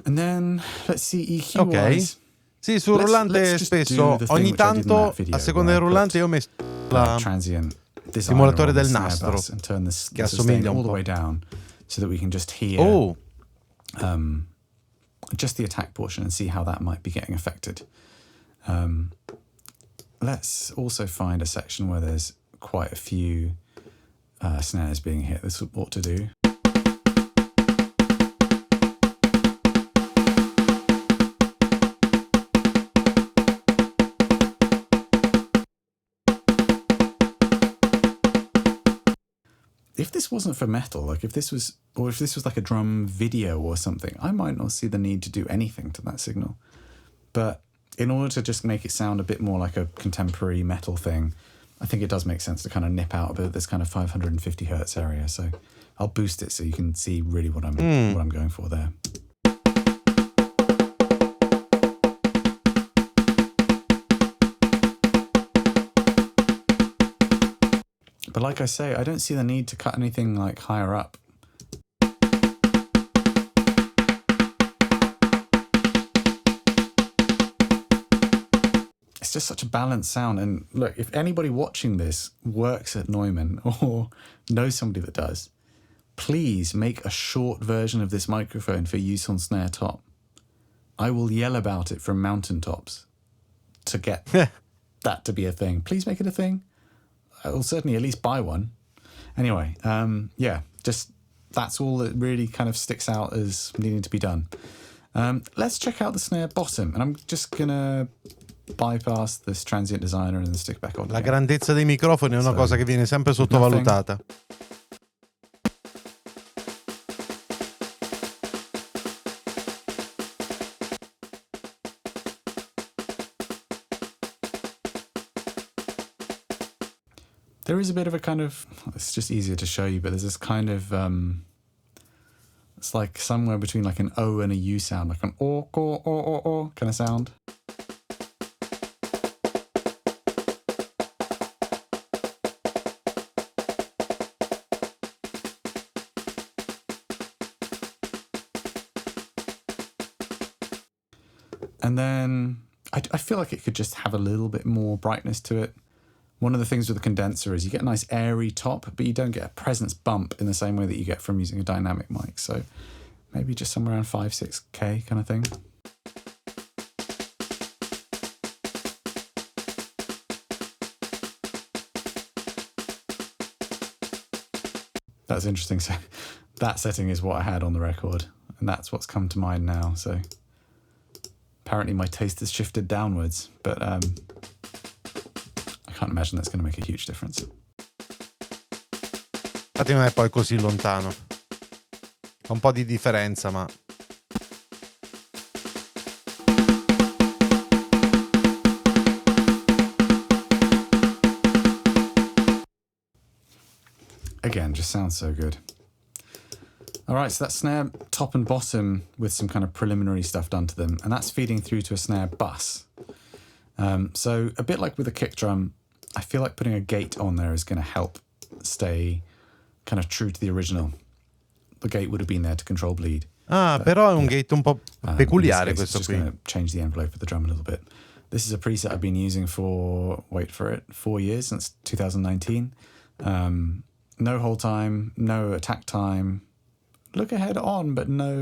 And then let's see EQ wise. Sì, sul rullante spesso, ogni tanto, a seconda del rullante, io ho messo transient simulatore del nastro, che assomiglia un all the po'. way down so that we can just hear just the attack portion and see how that might be getting affected. Let's also find a section where there's quite a few snares being hit. This ought to do. If this wasn't for metal, like if this was like a drum video or something, I might not see the need to do anything to that signal. But in order to just make it sound a bit more like a contemporary metal thing, I think it does make sense to kind of nip out a bit of this kind of 550 hertz area. So I'll boost it so you can see really what I'm going for there. But like I say, I don't see the need to cut anything like higher up. It's just such a balanced sound. And look, if anybody watching this works at Neumann or knows somebody that does, please make a short version of this microphone for use on snare top. I will yell about it from mountaintops to get that to be a thing. Please make it a thing. I will certainly at least buy one. Anyway, yeah, just that's all that really kind of sticks out as needing to be done. Let's check out the snare bottom, and I'm just gonna bypass this transient designer and then stick back on. La grandezza dei microfoni è una cosa che viene sempre sottovalutata. There is a bit of a kind of, it's just easier to show you, but there's this kind of, it's like somewhere between like an O and a U sound, like an o kind of sound. And then I feel like it could just have a little bit more brightness to it. One of the things with the condenser is you get a nice airy top, but you don't get a presence bump in the same way that you get from using a dynamic mic. So maybe just somewhere around 5-6K kind of thing. That's interesting. So that setting is what I had on the record, and that's what's come to mind now. So apparently my taste has shifted downwards, but I can't imagine that's going to make a huge difference. Infatti non è poi così lontano. Fa un po' di differenza, ma... Again, just sounds so good. All right, so that's snare top and bottom with some kind of preliminary stuff done to them, and that's feeding through to a snare bus. So a bit like with a kick drum, I feel like putting a gate on there is going to help stay kind of true to the original. The gate would have been there to control bleed. Però è un gate un po' peculiare questo qui. Just qui. going to change the envelope of the drum a little bit. This is a preset I've been using for, wait for it, 4 years, since 2019. No hold time, no attack time. Look ahead on, but no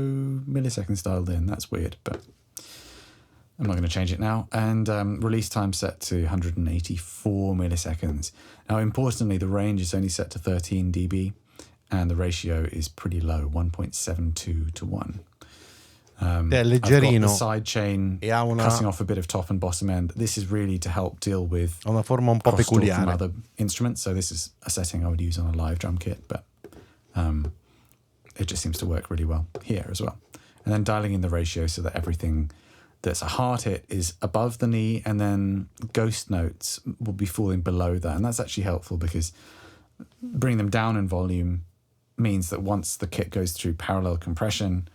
milliseconds dialed in. That's weird, but I'm not going to change it now. And release time set to 184 milliseconds. Now, importantly, the range is only set to 13 dB, and the ratio is pretty low, 1.72 to 1. È leggerino. I've got the side chain cutting off a bit of top and bottom end. This is really to help deal with una forma un po' peculiare from other instruments. So this is a setting I would use on a live drum kit, but it just seems to work really well here as well. And then dialing in the ratio so that everything that's a hard hit is above the knee, and then ghost notes will be falling below that. And that's actually helpful because bringing them down in volume means that once the kit goes through parallel compression,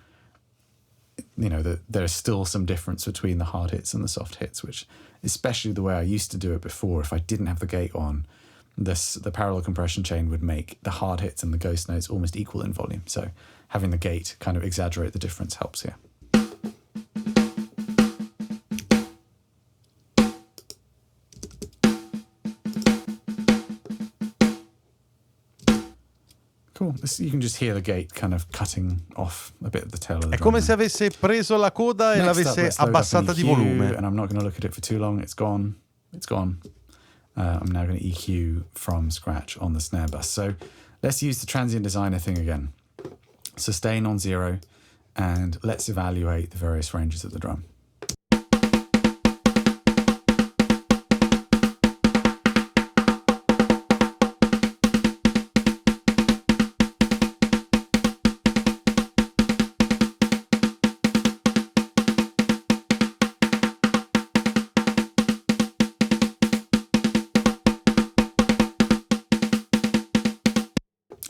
you know, that there's still some difference between the hard hits and the soft hits, which, especially the way I used to do it before, if I didn't have the gate on, the parallel compression chain would make the hard hits and the ghost notes almost equal in volume. So having the gate kind of exaggerate the difference helps here. Cool. You can just hear the gate kind of cutting off a bit of the tail of the È drum. come se avesse preso la coda e l'avesse abbassata di volume. And I'm not going to look at it for too long. It's gone. It's gone. I'm now going to EQ from scratch on the snare bus. So let's use the transient designer thing again. Sustain on 0, and let's evaluate the various ranges of the drum.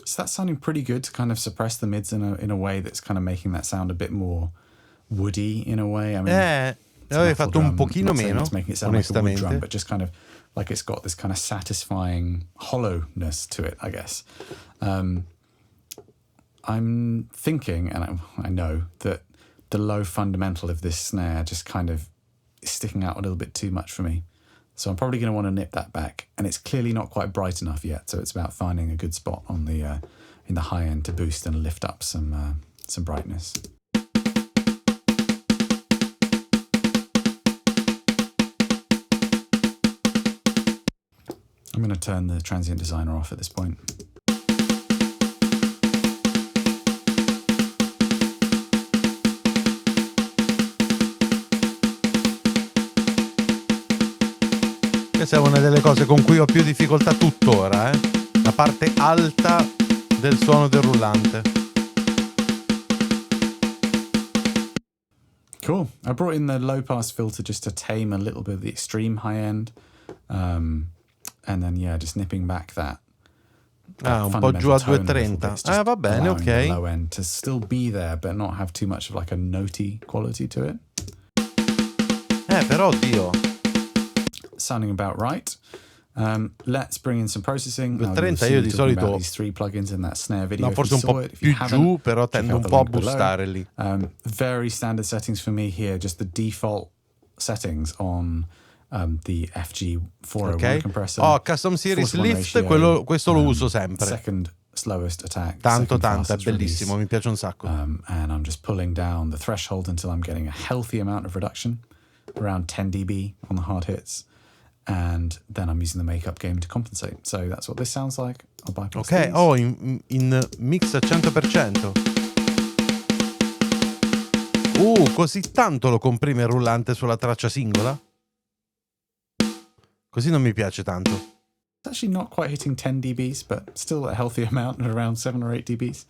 So that's sounding pretty good to kind of suppress the mids in a way that's kind of making that sound a bit more woody in a way. I mean, l'avevi fatto un pochino meno, it's making it sound like a wood drum, but just kind of like it's got this kind of satisfying hollowness to it, I guess. I'm thinking, and I know that the low fundamental of this snare just kind of is sticking out a little bit too much for me. So I'm probably going to want to nip that back, and it's clearly not quite bright enough yet. So it's about finding a good spot on the in the high end to boost and lift up some brightness. I'm going to turn the transient designer off at this point. Questa è una delle cose con cui ho più difficoltà tuttora, la parte alta del suono del rullante. Cool. I brought in the low pass filter just to tame a little bit of the extreme high end, and then just nipping back that un po' giù a 230. Va bene, ok. The low end to still be there but not have too much of like a notey quality to it. Però Dio, sounding about right. Let's bring in some processing. 230 io di solito these 3 plugins in that snare video. Forse un po' più giù, però tendo un po' a boostare lì. Very standard settings for me here, just the default settings on the FG401 compressor. Custom Series Lift, questo lo uso sempre. Second slowest attack. Tanto, è bellissimo, mi piace un sacco. And I'm just pulling down the threshold until I'm getting a healthy amount of reduction, around 10 dB on the hard hits. And then I'm using the makeup game to compensate. So that's what this sounds like. I'll bypass these. in mix a 100%. Così tanto lo comprime il rullante sulla traccia singola? Così non mi piace tanto. It's actually not quite hitting 10 dBs, but still a healthy amount at around 7 or 8 dBs.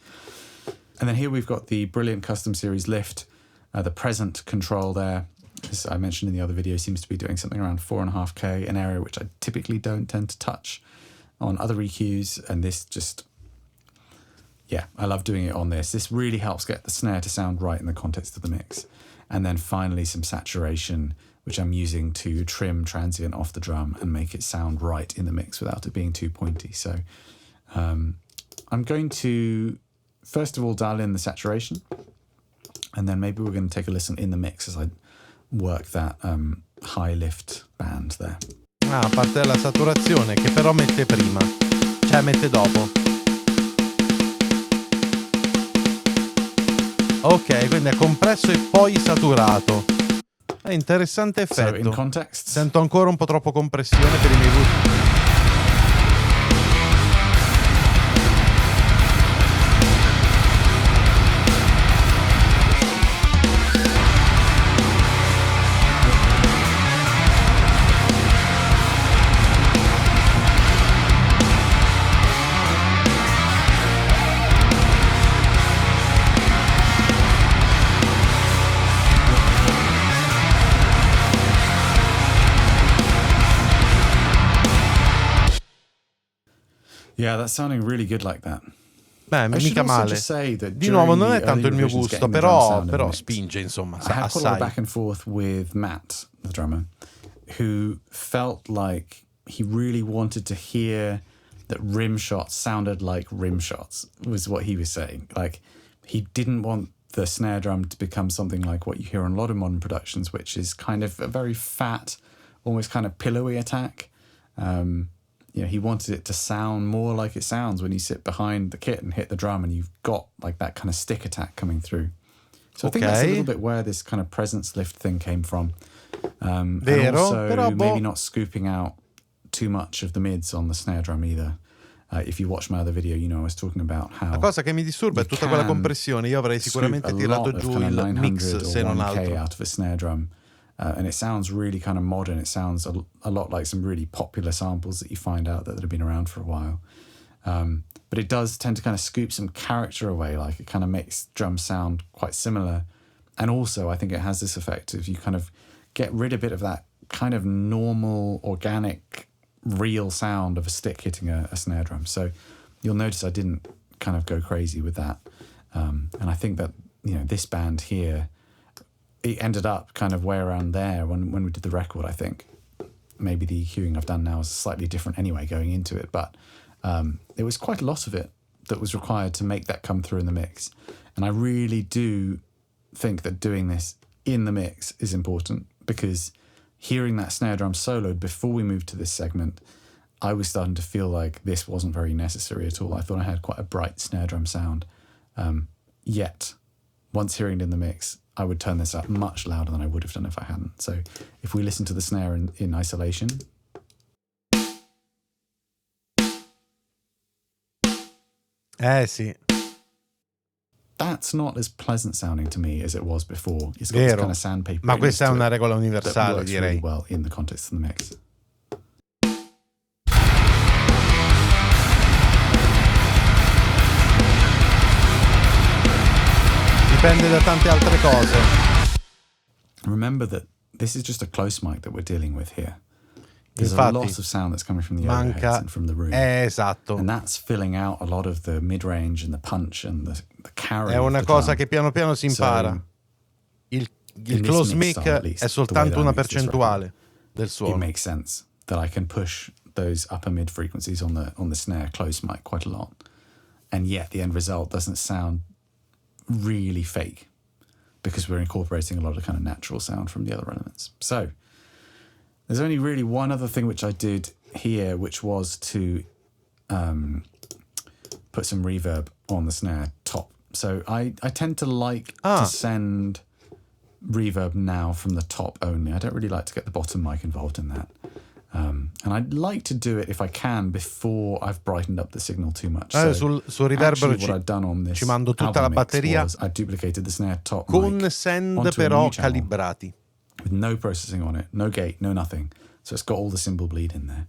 And then here we've got the brilliant Custom Series Lift, the present control there. As I mentioned in the other video, seems to be doing something around 4.5K, an area which I typically don't tend to touch on other EQs, and this just, I love doing it on this. This really helps get the snare to sound right in the context of the mix. And then finally some saturation, which I'm using to trim transient off the drum and make it sound right in the mix without it being too pointy. So I'm going to, first of all, dial in the saturation, and then maybe we're going to take a listen in the mix as I work that high lift band there. Parte della saturazione che però mette prima, cioè mette dopo. Ok, quindi è compresso e poi saturato. È interessante effetto. So in context, sento ancora un po' troppo compressione per i miei gusti. Yeah, that's sounding really good like that. Beh, mica male. Di nuovo, non è tanto il mio gusto, però spinge, insomma, I had quite a lot of assai. back and forth with Matt, the drummer, who felt like he really wanted to hear that rim shots sounded like rim shots, was what he was saying. Like, he didn't want the snare drum to become something like what you hear on a lot of modern productions, which is kind of a very fat, almost kind of pillowy attack. You know, he wanted it to sound more like it sounds when you sit behind the kit and hit the drum and you've got like that kind of stick attack coming through. So I think that's a little bit where this kind of presence lift thing came from. And also maybe not scooping out too much of the mids on the snare drum either. If you watch my other video, you know I was talking about how la cosa che mi disturba è tutta quella compressione. Io avrei sicuramente tirato giù il mix se non altro out of a snare drum. And it sounds really kind of modern. It sounds a lot like some really popular samples that you find out that have been around for a while. But it does tend to kind of scoop some character away. Like, it kind of makes drums sound quite similar. And also, I think it has this effect of you kind of get rid a bit of that kind of normal, organic, real sound of a stick hitting a snare drum. So you'll notice I didn't kind of go crazy with that. And I think that, you know, this band here, it ended up kind of way around there when we did the record, I think. Maybe the EQing I've done now is slightly different anyway going into it, but there was quite a lot of it that was required to make that come through in the mix. And I really do think that doing this in the mix is important, because hearing that snare drum soloed before we moved to this segment, I was starting to feel like this wasn't very necessary at all. I thought I had quite a bright snare drum sound. Yet, once hearing it in the mix, I would turn this up much louder than I would have done if I hadn't. So if we listen to the snare in isolation. Sì. That's not as pleasant sounding to me as it was before. It's got this kind of sandpaper. Ma questa è una regola universale, direi. Really well in the context of the mix. Dipende da tante altre cose. Remember that this is just a close mic that we're dealing with here. There's a lot of sound that's coming from the overheads and from the room. Esatto. And that's filling out a lot of the mid-range and the punch and the carry. È una cosa che piano piano si impara. Il close mic è soltanto una percentuale del suono. It makes sense that I can push those upper mid frequencies on the snare close mic quite a lot. And yet the end result doesn't sound really fake, because we're incorporating a lot of kind of natural sound from the other elements. So there's only really one other thing which I did here, which was to put some reverb on the snare top. So I tend to like to send reverb now from the top only. I don't really like to get the bottom mic involved in that. And I'd like to do it if I can before I've brightened up the signal too much. Sul riverbero what I've done on this ci mando tutta la batteria I duplicated the snare top con mic send però calibrati, with no processing on it, no gate, no nothing. So it's got all the cymbal bleed in there.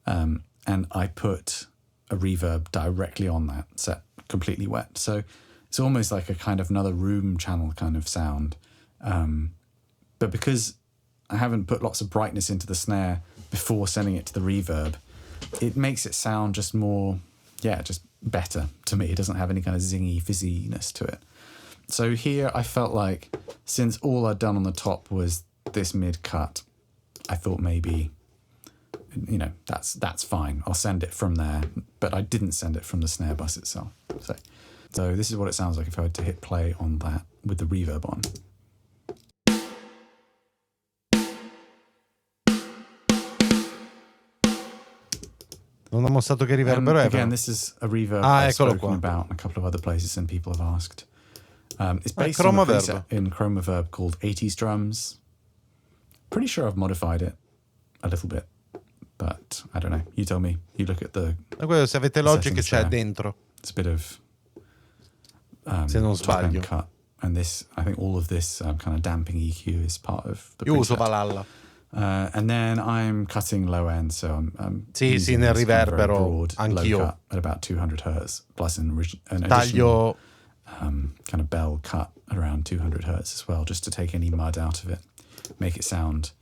And I put a reverb directly on that, set completely wet. So it's almost like a kind of another room channel kind of sound. But because I haven't put lots of brightness into the snare before sending it to the reverb, it makes it sound just more, just better to me. It doesn't have any kind of zingy fizziness to it. So here I felt like, since all I'd done on the top was this mid cut, I thought maybe, you know, that's fine. I'll send it from there, but I didn't send it from the snare bus itself. So this is what it sounds like if I were to hit play on that with the reverb on. Non ho mostrato che riverbero è. Again, this is a reverb I've spoken about in a couple of other places and people have asked. It's based on a preset in Chromaverb called 80s Drums. Pretty sure I've modified it a little bit, but I don't know. You tell me. You look at the. Se avete Logic c'è dentro. It's a bit of. Se non sbaglio. Cut. And this, I think all of this kind of damping EQ is part of the preset. Io uso Valhalla. And then I'm cutting low end, so I'm sì, nel riverbero anch'io cut at about 200 hertz plus an taglio kind of bell cut around 200 hertz as well, just to take any mud out of it, make it sound.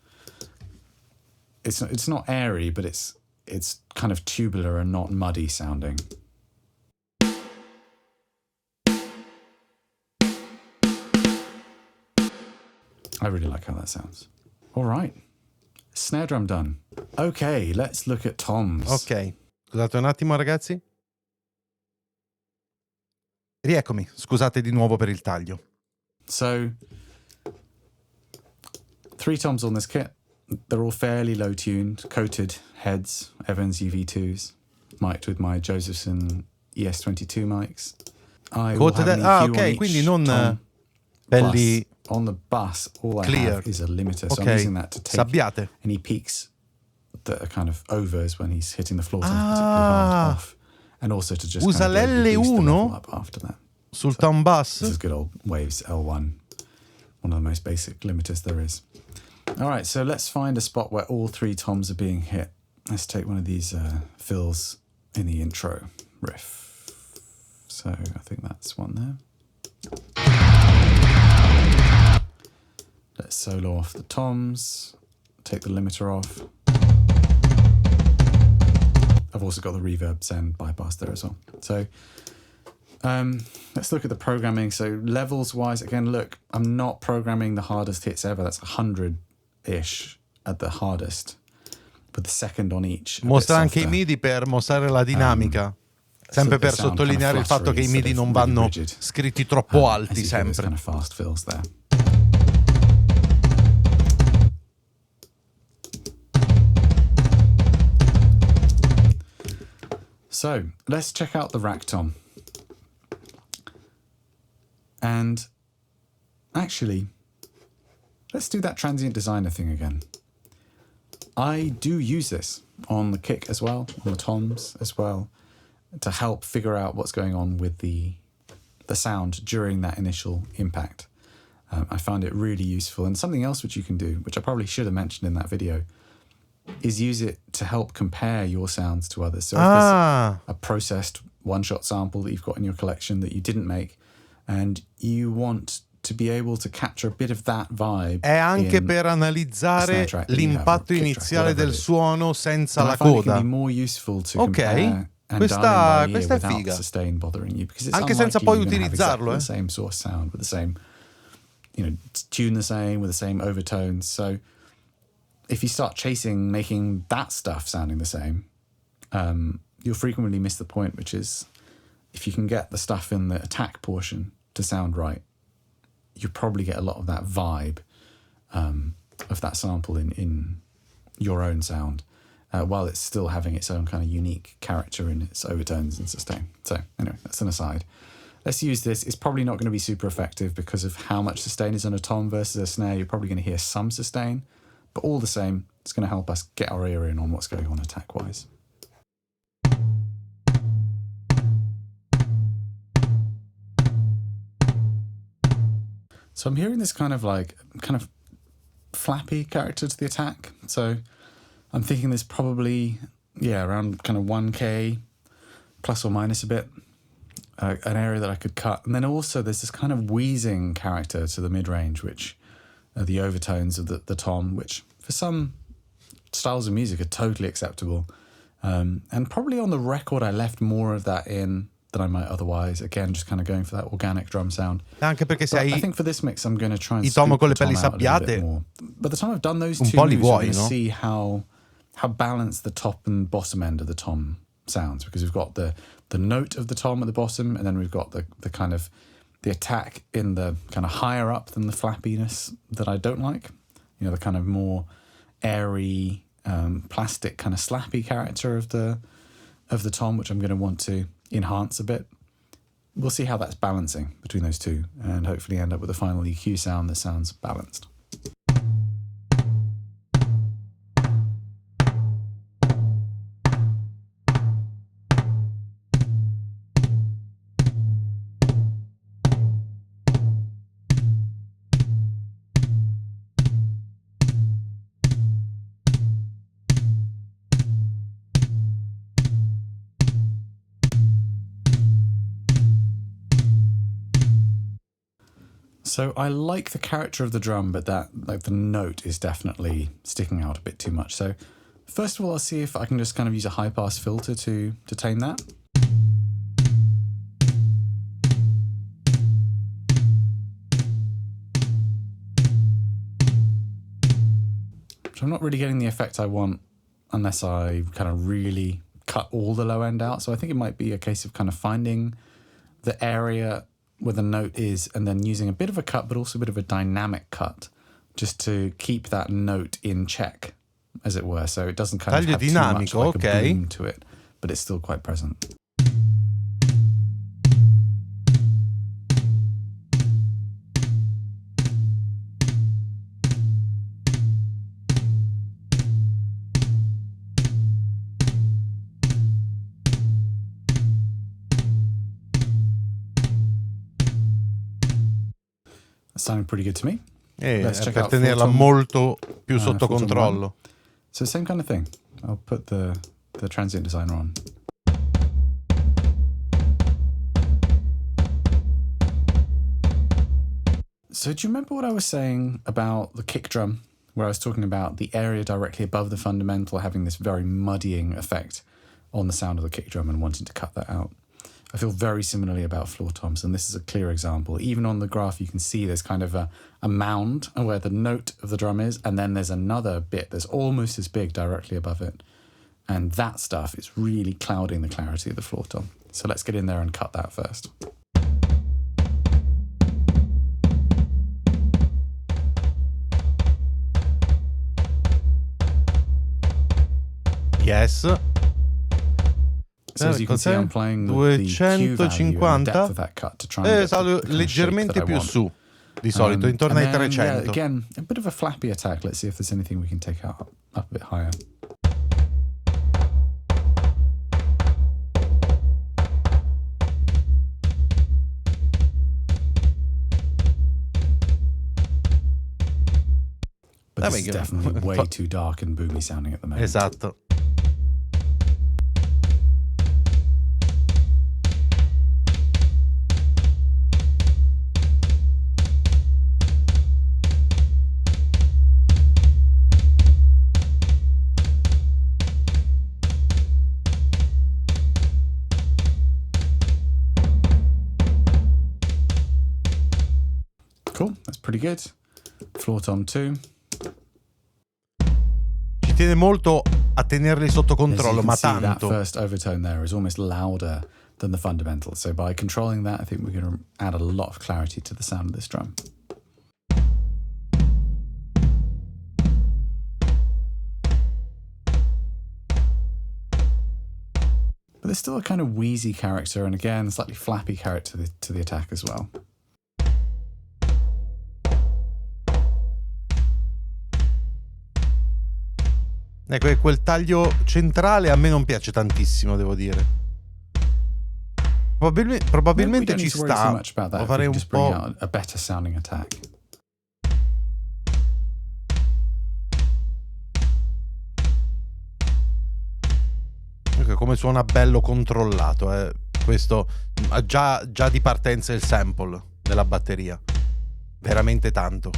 It's not airy, but it's kind of tubular and not muddy sounding. I really like how that sounds. All right. Snare drum done. Okay, let's look at toms. Ok, scusate un attimo ragazzi. Rieccomi, scusate di nuovo per il taglio. So, 3 toms on this kit. They're all fairly low tuned, coated heads, Evans UV2s, mic'd with my Josephson ES22 mics. Ok, quindi non belli on the bus. All clear. I have is a limiter, so Okay. I'm using that to take Sabbiate. any peaks that are kind of overs when he's hitting the floor particularly hard off, and also to just Usa kind of boost the l'L1 level up after that. sul tom bus. This is good old Waves L1, one of the most basic limiters there is. All right, so let's find a spot where all 3 toms are being hit. Let's take one of these fills in the intro riff. So I think that's one there. Let's solo off the toms, take the limiter off. I've also got the reverb send bypass there as well. So let's look at the programming. So levels wise, again, look, I'm not programming the hardest hits ever. That's 100-ish at the hardest, with the second on each. Mostra anche i MIDI per mostrare la dinamica. Sempre per sottolineare il fatto che i MIDI non vanno scritti troppo alti sempre. Kind of fast fills there. So let's check out the rack tom. And actually, let's do that transient designer thing again. I do use this on the kick as well, on the toms as well, to help figure out what's going on with the sound during that initial impact. I found it really useful. And something else which you can do, which I probably should have mentioned in that video, is use it to help compare your sounds to others. So if there's a processed one-shot sample that you've got in your collection that you didn't make, and you want to be able to capture a bit of that vibe. È anche per analizzare l'impatto iniziale del suono senza la coda. Ok, questa è figa. Anche senza poi utilizzarlo, the same source sound with the same, tune the same with the same overtones. So if you start making that stuff sounding the same, you'll frequently miss the point, which is if you can get the stuff in the attack portion to sound right, you probably get a lot of that vibe of that sample in your own sound, while it's still having its own kind of unique character in its overtones and sustain. So anyway, that's an aside. Let's use this. It's probably not going to be super effective because of how much sustain is on a tom versus a snare. You're probably going to hear some sustain, but all the same, it's going to help us get our ear in on what's going on attack-wise. So I'm hearing this kind of flappy character to the attack. So I'm thinking there's probably, around kind of 1K plus or minus a bit, an area that I could cut. And then also there's this kind of wheezing character to the mid-range, which are the overtones of the tom, which for some styles of music are totally acceptable. And probably on the record, I left more of that in than I might otherwise. Again, just kind of going for that organic drum sound. Anche perché se I think for this mix, I'm going to try and tom con le pelli sabbiate. By the time I've done those two moves, I'm going to see how balanced the top and bottom end of the tom sounds, because we've got the note of the tom at the bottom, and then we've got the kind of the attack in the kind of higher up than the flappiness that I don't like. The kind of more airy, plastic kind of slappy character of the tom, which I'm going to want to enhance a bit. We'll see how that's balancing between those two, and hopefully end up with a final EQ sound that sounds balanced. So I like the character of the drum, but the note is definitely sticking out a bit too much. So first of all, I'll see if I can just kind of use a high pass filter to tame that. I'm not really getting the effect I want unless I kind of really cut all the low end out. So I think it might be a case of kind of finding the area where the note is and then using a bit of a cut, but also a bit of a dynamic cut, just to keep that note in check, as it were. So it doesn't kind of have too much like a boom to it, but it's still quite present. Sounding pretty good to me. Let's check per out tenerla molto più sotto controllo. So same kind of thing. I'll put the transient designer on. So do you remember what I was saying about the kick drum, where I was talking about the area directly above the fundamental having this very muddying effect on the sound of the kick drum and wanting to cut that out? I feel very similarly about floor toms, and this is a clear example. Even on the graph, you can see there's kind of a mound where the note of the drum is, and then there's another bit that's almost as big directly above it. And that stuff is really clouding the clarity of the floor tom. So let's get in there and cut that first. Yes. So as you can see, I'm playing with the Q value and the depth of that cut to try and get the leggermente più su di solito, intorno ai 300. Yeah, again, a bit of a flappy attack. Let's see if there's anything we can take out up a bit higher. But this is definitely way too dark and boomy sounding at the moment. Esatto. Cool, that's pretty good. Floor tom 2. Ci tiene molto a tenerli sotto controllo, ma tanto. That first overtone there is almost louder than the fundamental. So by controlling that, I think we're going to add a lot of clarity to the sound of this drum. But there's still a kind of wheezy character, and again, slightly flappy character to the attack as well. Ecco, quel taglio centrale a me non piace tantissimo, devo dire. Probabilmente ci sta. Lo farei un po'. A better sounding attack. Ecco, come suona bello controllato, questo già di partenza il sample della batteria. Veramente tanto.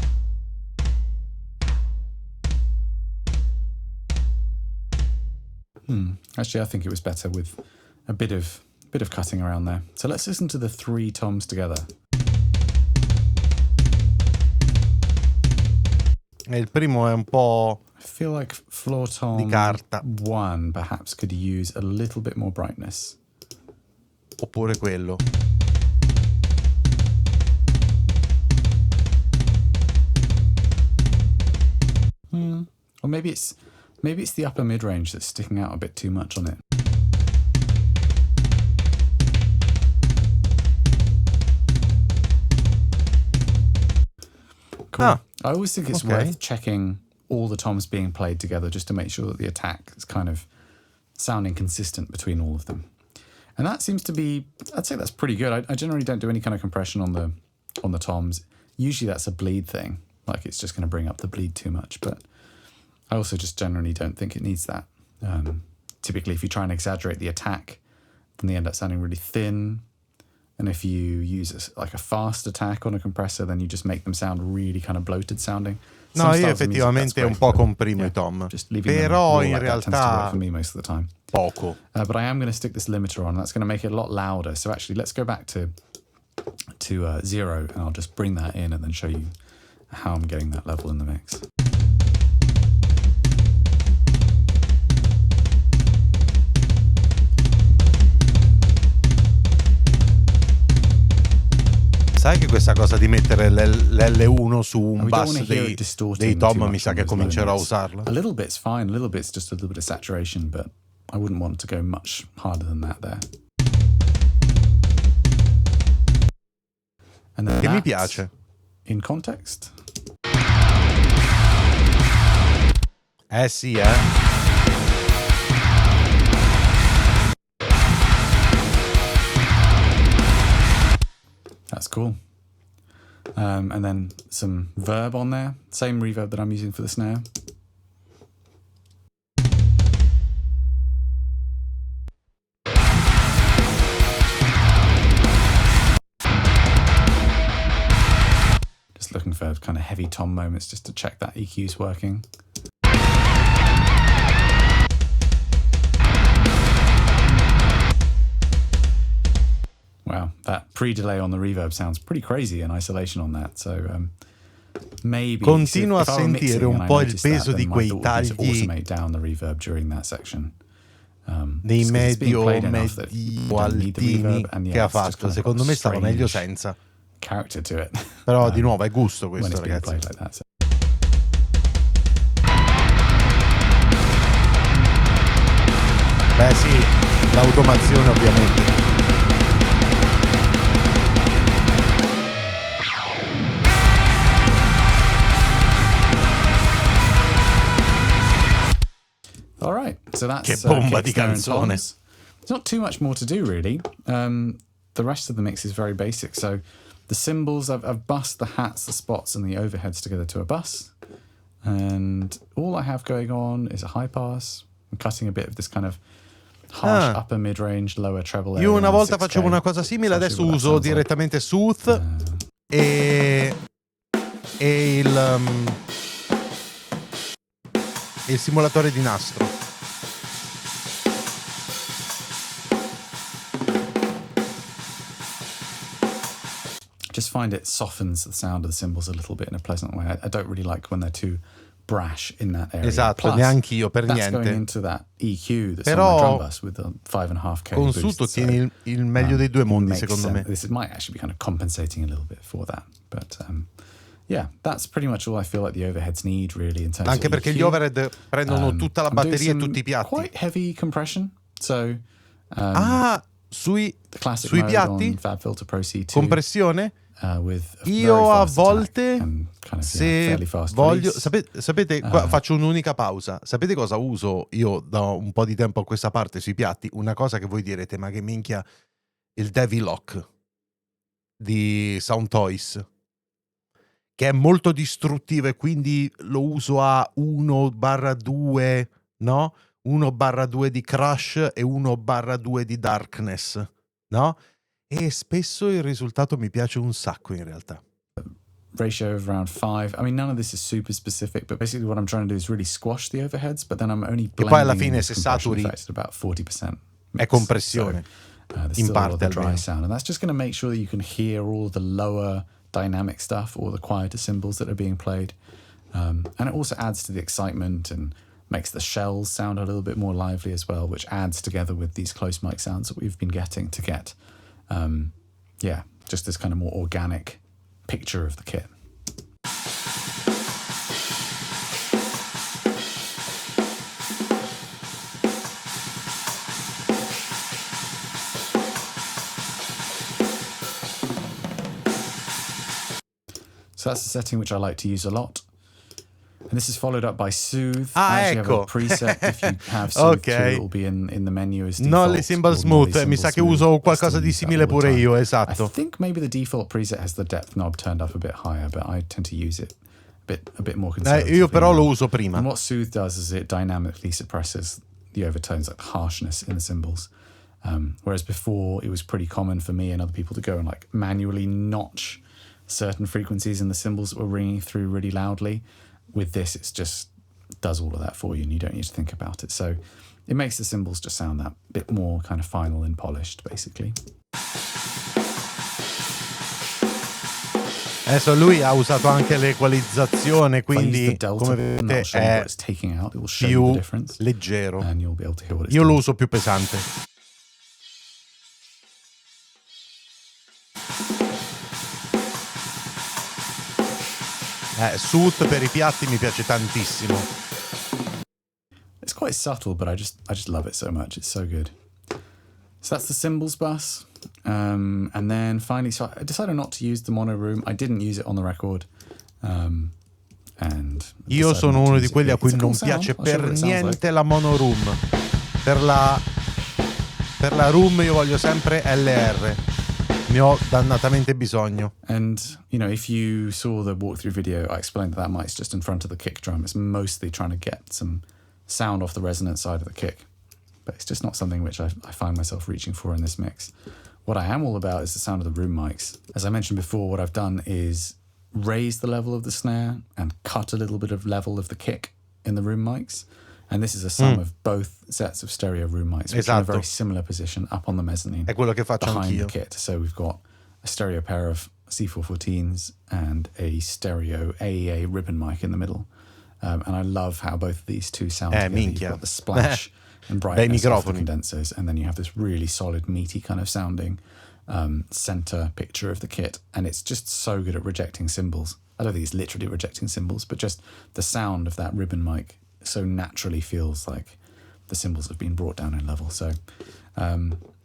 Actually, I think it was better with a bit of cutting around there. So let's listen to the 3 toms together. Il primo è un po'. I feel like floor tom di carta. 1 perhaps could use a little bit more brightness. Oppure quello. Or maybe it's the upper mid-range that's sticking out a bit too much on it. Cool. I always think it's worth checking all the toms being played together just to make sure that the attack is kind of sounding consistent between all of them. And that seems to be, I'd say that's pretty good. I generally don't do any kind of compression on the toms. Usually that's a bleed thing, like it's just going to bring up the bleed too much, but I also just generally don't think it needs that. Typically, if you try and exaggerate the attack, then they end up sounding really thin. And if you use like a fast attack on a compressor, then you just make them sound really kind of bloated sounding. No, io effettivamente un po' comprimo I tom. Però in realtà for me most of the time. Poco. But I am going to stick this limiter on. That's going to make it a lot louder. So actually, let's go back to 0, and I'll just bring that in and then show you how I'm getting that level in the mix. Sai che questa cosa di mettere l'L1 su un bass dei tom mi sa che comincerò a usarlo? A little bit's fine, a little bit's just a little bit of saturation, but I wouldn't want to go much harder than that there. And then che mi piace. In context. Sì, That's cool. And then some verb on there. Same reverb that I'm using for the snare. Just looking for kind of heavy tom moments just to check that EQ's working. Wow, that pre-delay on the reverb sounds pretty crazy in isolation on that. So maybe continuo a sentire un po' il peso di quei tagli automate down the reverb during that section. Nei medio altini che ha fatto. Secondo me stava meglio senza. Character to it. Però di nuovo è gusto questo, ragazzi. Like that, so. Beh sì, l'automazione ovviamente. All right, so that's che bomba di canzone. There's not too much more to do really. The rest of the mix is very basic. So the cymbals, I've bussed the hats, the spots, and the overheads together to a bus. And all I have going on is a high pass. I'm cutting a bit of this kind of harsh upper mid-range, lower treble area. Io una volta facevo una cosa simile, adesso uso direttamente Sooth e il simulatore di nastro. Just find it softens the sound of the cymbals a little bit in a pleasant way. I don't really like when they're too brash in that area. Esatto, plus, neanche io per that's niente. Going into that EQ that's però on my drum bus with the 5.5K con boost. Suto tieni il meglio dei due mondi, secondo me. This might actually be kind of compensating a little bit for that, but yeah, that's pretty much all I feel like the overheads need really in terms Anche of perché EQ. gli overhead prendono tutta la batteria e tutti i piatti. Quite heavy compression, so sui piatti Fab Filter Pro C2 compressione. With io a volte kind of, se voglio sapete qua faccio un'unica pausa. Sapete cosa uso io da un po' di tempo a questa parte sui piatti? Una cosa che voi direte, ma che minchia, il Devil Lock di Sound Toys, che è molto distruttivo e quindi lo uso a 1/2, no? 1/2 di Crush e 1/2 di Darkness, no? E spesso il risultato mi piace un sacco in realtà. Ratio of around 5. I mean, none of this is super specific, but basically what I'm trying to do is really squash the overheads, but then I'm only blending. E poi alla fine se saturi at about 40% è compressione, in parte dry sound, and that's just going to make sure that you can hear all the lower dynamic stuff or the quieter cymbals that are being played, and it also adds to the excitement and makes the shells sound a little bit more lively as well, which adds together with these close mic sounds that we've been getting to get just this kind of more organic picture of the kit. So that's a setting which I like to use a lot. And this is followed up by Soothe. I actually have a preset if you have Soothe too, it will be in the menu as default. Nolly Cymbal Smooth, mi sa che uso qualcosa di simile pure io, esatto. I think maybe the default preset has the depth knob turned up a bit higher, but I tend to use it a bit more conservatively. Io però lo uso prima. And what Soothe does is it dynamically suppresses the overtones, like harshness in the cymbals. Whereas before it was pretty common for me and other people to go and like manually notch certain frequencies in the cymbals that were ringing through really loudly. With this, it just does all of that for you and you don't need to think about it. So it makes the cymbals just sound that bit more kind of final and polished, basically. Adesso lui ha usato anche l'equalizzazione, quindi come vedete è più leggero. Io lo uso più pesante. Sud per i piatti mi piace tantissimo. It's quite subtle, but I just love it so much. It's so good. So that's the cymbals bus. And then finally, so I decided not to use the mono room. I didn't use it on the record. Io sono uno di quelli a cui non piace per niente la mono room. Per la room io voglio sempre LR. Ne ho dannatamente bisogno. And, you know, if you saw the walkthrough video, I explained that mic's just in front of the kick drum. It's mostly trying to get some sound off the resonant side of the kick. But it's just not something which I find myself reaching for in this mix. What I am all about is the sound of the room mics. As I mentioned before, what I've done is raise the level of the snare and cut a little bit of level of the kick in the room mics. And this is a sum of both sets of stereo room mics, which are in a very similar position up on the mezzanine. È quello che faccio behind anch'io. the kit. So we've got a stereo pair of C414s and a stereo AEA ribbon mic in the middle. And I love how both of these two sound together. You've got the splash and brightness of the condensers, and then you have this really solid, meaty kind of sounding center picture of the kit. And it's just so good at rejecting cymbals. I don't think it's literally rejecting cymbals, but just the sound of that ribbon mic so naturally feels like the cymbals have been brought down in level. So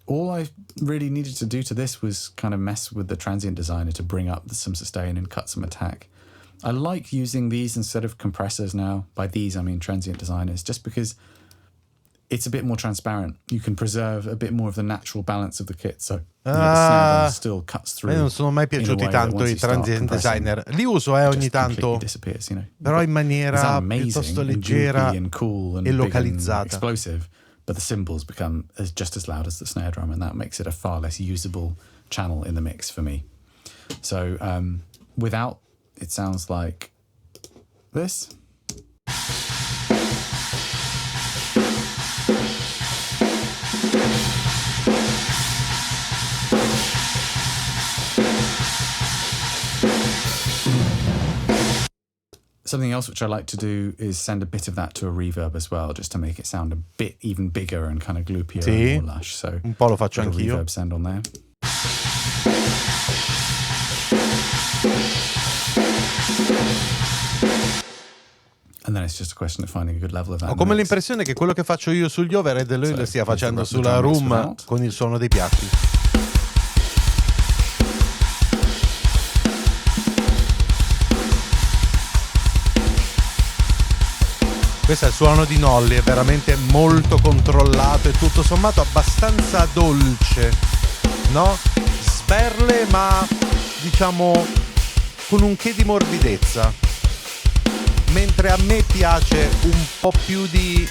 all I really needed to do to this was kind of mess with the transient designer to bring up some sustain and cut some attack. I like using these instead of compressors now. By these, I mean transient designers, just because it's a bit more transparent. You can preserve a bit more of the natural balance of the kit. So the snare still cuts through. A me non sono mai piaciuti tanto i transient designer. Li uso ogni tanto, you know. però in maniera piuttosto leggera and cool and e localizzata. And explosive, but the cymbals become just as loud as the snare drum, and that makes it a far less usable channel in the mix for me. So without, it sounds like this. Something else which I like to do is send a bit of that to a reverb as well, just to make it sound a bit even bigger and kind of gloopier and more lush. So un po' lo faccio anch'io. Reverb send on there. And then it's just a question of finding a good level of that. Ho come l'impressione che quello che faccio io sugli overhead lui lo stia facendo sulla room con il suono dei piatti. Questo è il suono di Nolly, è veramente molto controllato e tutto sommato abbastanza dolce, no? Sperle, ma diciamo con un che di morbidezza. Mentre a me piace un po' più di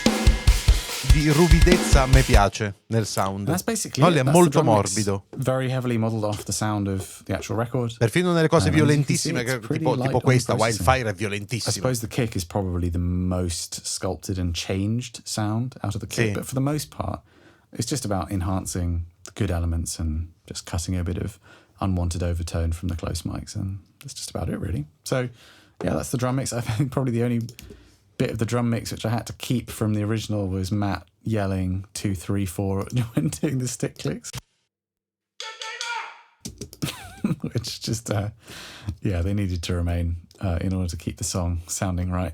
ruvidezza, a me piace nel sound. Nolly è molto morbido. Very heavily modeled off the sound of the actual record. Perfino nelle cose violentissime, tipo questa, Wildfire è violentissima. I suppose the kick is probably the most sculpted and changed sound out of the kit, but for the most part, it's just about enhancing the good elements and just cutting a bit of unwanted overtone from the close mics, and that's just about it, really. So, yeah, that's the drum mix. I think probably the only bit of the drum mix which I had to keep from the original was Matt yelling 2, 3, 4 when doing the stick clicks. Which just, yeah, they needed to remain in order to keep the song sounding right.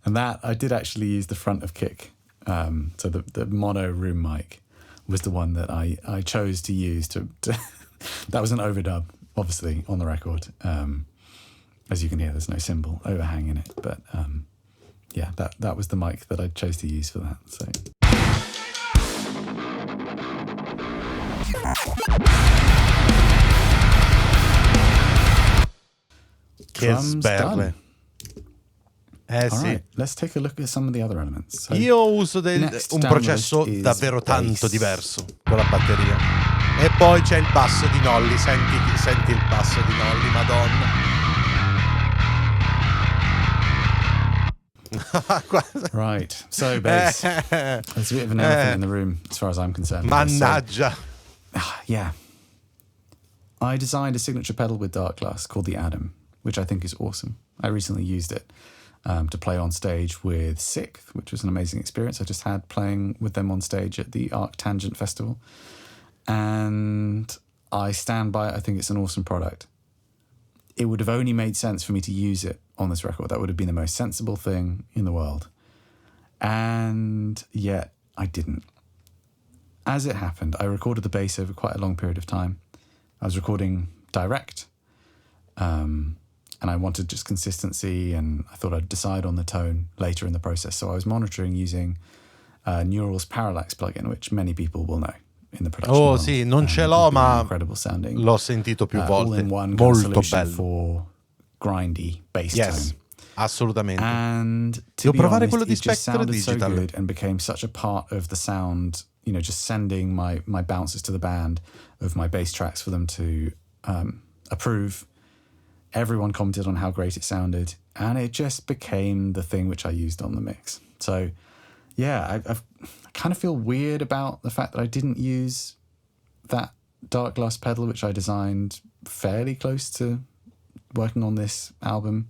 And that, I did actually use the front of kick. So the mono room mic was the one that I chose to use to that was an overdub, obviously, on the record. As you can hear, there's no cymbal overhang in it, but yeah, that was the mic that I chose to use for that. So. Che sperle. Sì. Right, let's take a look at some of the other elements. So, io uso un processo davvero tanto diverso con la batteria. E poi c'è il basso di Nolly, senti il basso di Nolly, madonna. Right, so bass. There's a bit of an elephant in the room as far as I'm concerned. Mannaggia. So, yeah. I designed a signature pedal with Dark Glass called the Atom, which I think is awesome. I recently used it to play on stage with Sixth, which was an amazing experience. I just had playing with them on stage at the Arc Tangent Festival. And I stand by it. I think it's an awesome product. it would have only made sense for me to use it on this record. That would have been the most sensible thing in the world. And yet I didn't. As it happened, I recorded the bass over quite a long period of time. I was recording direct, and I wanted just consistency, and I thought I'd decide on the tone later in the process. So I was monitoring using Neural's Parallax plugin, which many people will know in the production Oh world. sì, non ce l'ho, ma incredible sounding. L'ho sentito più volte. All-in-one Molto solution bello. for grindy bass Yes, tone. assolutamente. And to Devo be provare honest, quello di it just Spectre sounded so Digital. good and became such a part of the sound, you know, just sending my bounces to the band of my bass tracks for them to approve. Everyone commented on how great it sounded, and it just became the thing which I used on the mix. So, yeah, I kind of feel weird about the fact that I didn't use that dark gloss pedal, which I designed fairly close to working on this album.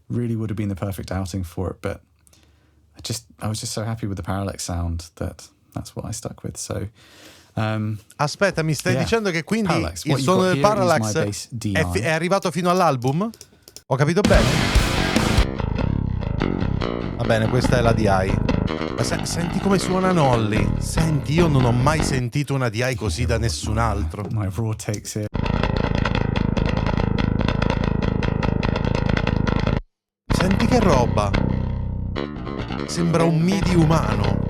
Really would have been the perfect outing for it, but I was just so happy with the Parallax sound that that's what I stuck with. So, aspetta, mi stai dicendo che quindi Parallax. il suono del Parallax è arrivato fino all'album? Ho capito bene? Va bene, questa è la DI. Ma senti come suona NOLLY. Senti, io non ho mai sentito una DI così da nessun altro. My raw takes it. Senti che roba. Sembra un MIDI umano.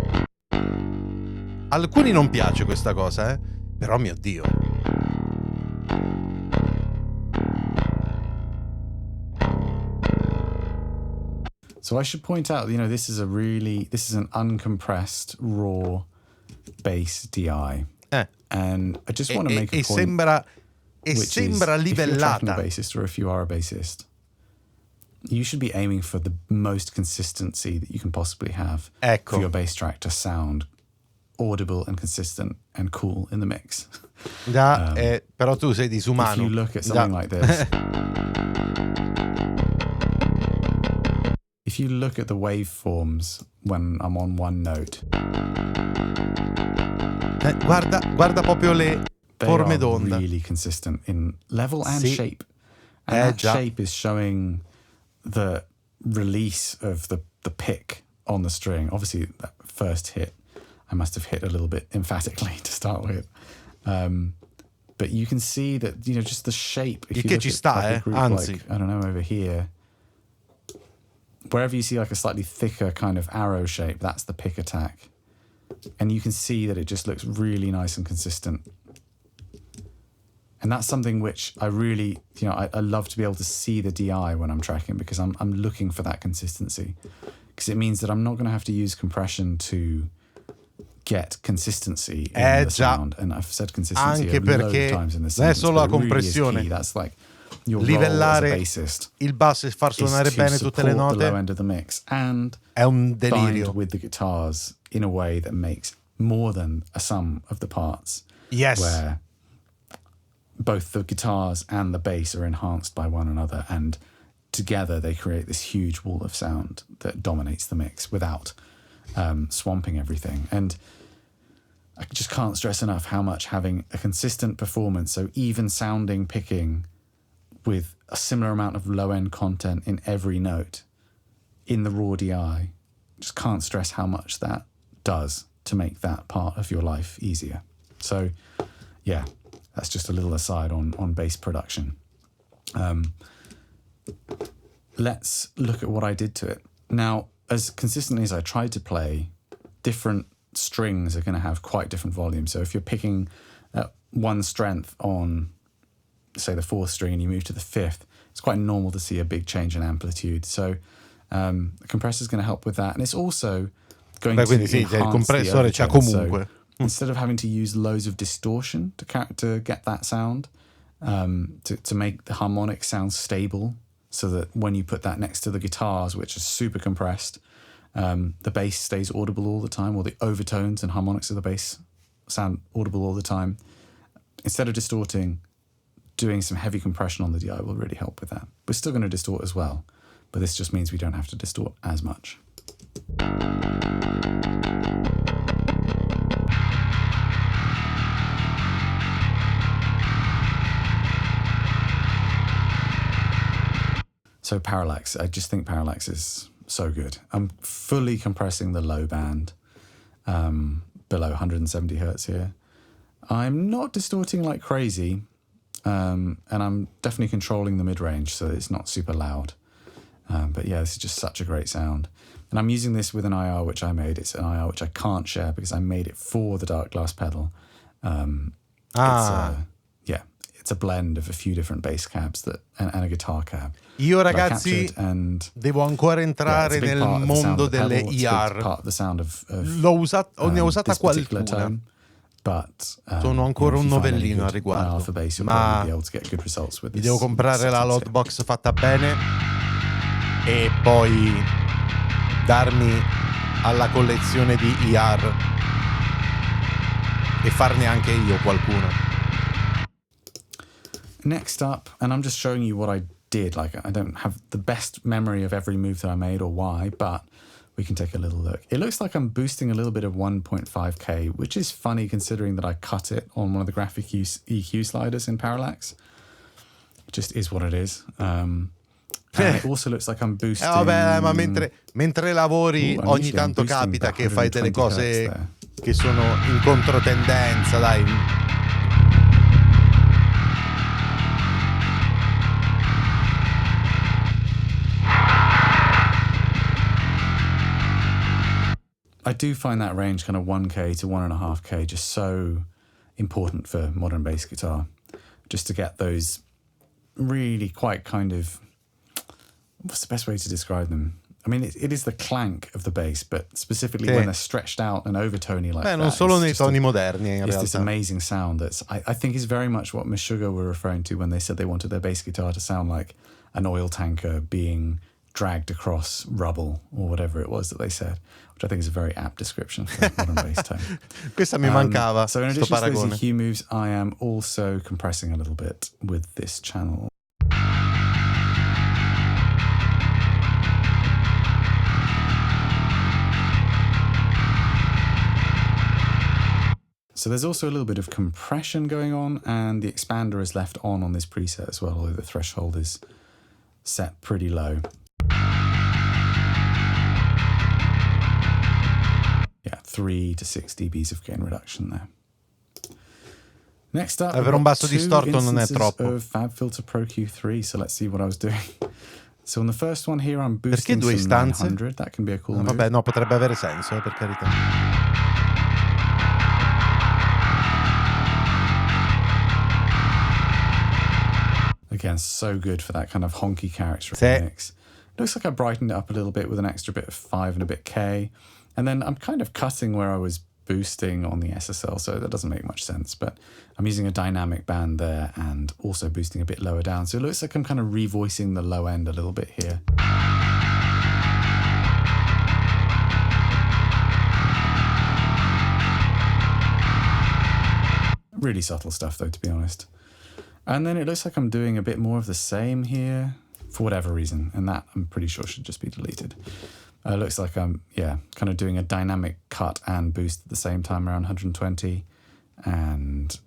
Alcuni non piace questa cosa, però mio Dio. So I should point out, you know, this is an uncompressed raw bass DI. And I just want to make a point. Sembra If you're tracking a livellata. bassist or if you are a bassist, you should be aiming for the most consistency that you can possibly have for your bass track to sound audible and consistent and cool in the mix. Però tu sei disumano. If you look at something like this, if you look at the waveforms when I'm on one note, guarda proprio le forme d'onda. They are really consistent in level and shape. And that shape is showing the release of the pick on the string. Obviously, that first hit, I must have hit a little bit emphatically to start with. But you can see that, you know, just the shape. If you look at a group like, I don't know, over here, wherever you see like a slightly thicker kind of arrow shape, that's the pick attack. And you can see that it just looks really nice and consistent. And that's something which I really, you know, I love to be able to see the DI when I'm tracking, because I'm looking for that consistency. Because it means that I'm not going to have to use compression to get consistency in the sound. And I've said consistency a load of times in this sentence, solo la but it really is compressione. key. That's like your livellare role as a bassist, il basso e far suonare bene tutte le note. The low end of the mix and è un delirio. Bind with the guitars in a way that makes more than a sum of the parts. Yes. Where both the guitars and the bass are enhanced by one another, and together they create this huge wall of sound that dominates the mix without swamping everything. And I just can't stress enough how much having a consistent performance, so even sounding picking with a similar amount of low-end content in every note in the raw DI, just can't stress how much that does to make that part of your life easier. So, yeah, that's just a little aside on bass production. Let's look at what I did to it. Now, as consistently as I tried to play, different strings are going to have quite different volumes. So if you're picking one strength on, say, the fourth string and you move to the fifth, it's quite normal to see a big change in amplitude. So the compressor is going to help with that. And it's also going to enhance the overtone. So instead of having to use loads of distortion to get that sound, to make the harmonics sound stable, so that when you put that next to the guitars, which are super compressed, the bass stays audible all the time, or the overtones and harmonics of the bass sound audible all the time. Instead of distorting, doing some heavy compression on the DI will really help with that. We're still going to distort as well, but this just means we don't have to distort as much. So parallax, I just think parallax is so good. I'm fully compressing the low band below 170 hertz here. I'm not distorting like crazy, and I'm definitely controlling the mid-range so that it's not super loud. But yeah, this is just such a great sound. And I'm using this with an IR which I made. It's an IR which I can't share because I made it for the dark glass pedal. It's a blend of a few different bass cabs and a guitar cab. Io ragazzi devo ancora entrare nel mondo delle IR. Ne ho usata qualcuna. Sono ancora un novellino a riguardo, ma mi devo comprare la loadbox fatta bene e poi darmi alla collezione di IR e farne anche io qualcuno. Next up, and I'm just showing you what I did. Like, I don't have the best memory of every move that I made or why, but we can take a little look. It looks like I'm boosting a little bit of 1.5K, which is funny considering that I cut it on one of the graphic EQ sliders in Parallax. It just is what it is. And it also looks like I'm boosting... vabbè, ma mentre lavori ogni tanto capita che fai delle cose che sono in controtendenza, dai. I do find that range, kind of 1K to 1.5K, just so important for modern bass guitar. Just to get those really quite kind of, what's the best way to describe them? I mean, it is the clank of the bass, but specifically when they're stretched out and overtony like that. Non solo nei toni moderni, in it's realtà. This amazing sound that's, I think is very much what Meshuggah were referring to when they said they wanted their bass guitar to sound like an oil tanker being dragged across rubble or whatever it was that they said, which I think is a very apt description for modern bass tone. Questa mi mancava. So in addition to those EQ moves, I am also compressing a little bit with this channel. So there's also a little bit of compression going on, and the expander is left on this preset as well, although the threshold is set pretty low. Yeah, 3 to 6 dBs of gain reduction there. Next up, avere un basso distorto non è troppo. Of FabFilter Pro Q3, so let's see what I was doing. So on the first one here, I'm boosting Perché due some istanze? 900. That can be a cool move. Vabbè, no, potrebbe avere senso, per carità. Again, so good for that kind of honky character mix. Looks like I brightened it up a little bit with an extra bit of 5 and a bit K. And then I'm kind of cutting where I was boosting on the SSL, so that doesn't make much sense. But I'm using a dynamic band there and also boosting a bit lower down. So it looks like I'm kind of revoicing the low end a little bit here. Really subtle stuff though, to be honest. And then it looks like I'm doing a bit more of the same here for whatever reason, and that I'm pretty sure should just be deleted. It looks like I'm, kind of doing a dynamic cut and boost at the same time around 120, and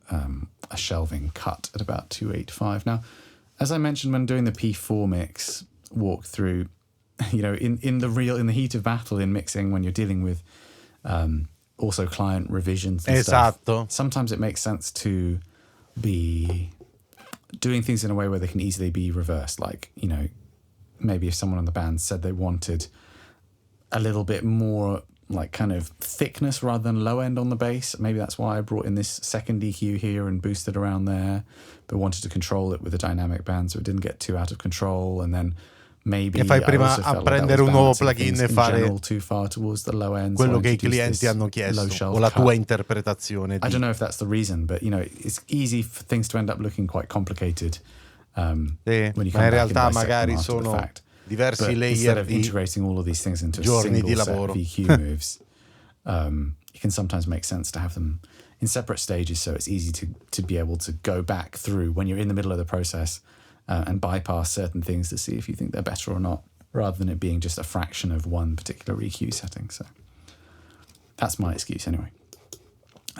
a shelving cut at about 285. Now, as I mentioned when doing the P4 mix walkthrough, in the heat of battle in mixing, when you're dealing with also client revisions and stuff, sometimes it makes sense to be doing things in a way where they can easily be reversed. Like, maybe if someone on the band said they wanted a little bit more like kind of thickness rather than low end on the bass, maybe that's why I brought in this second EQ here and boosted around there, but wanted to control it with a dynamic band so it didn't get too out of control. And then maybe fai prima a prendere un nuovo plugin e fare too far towards the low end, quello che I clienti hanno chiesto o la tua interpretazione I don't know if that's the reason, but it's easy for things to end up looking quite complicated when you come ma in back realtà and magari them sono fact. diversi But layer instead of di integrating all of these things into a giorni single di set lavoro. of EQ moves, it can sometimes make sense to have them in separate stages, so it's easy to be able to go back through when you're in the middle of the process and bypass certain things to see if you think they're better or not, rather than it being just a fraction of one particular EQ setting. So that's my excuse anyway.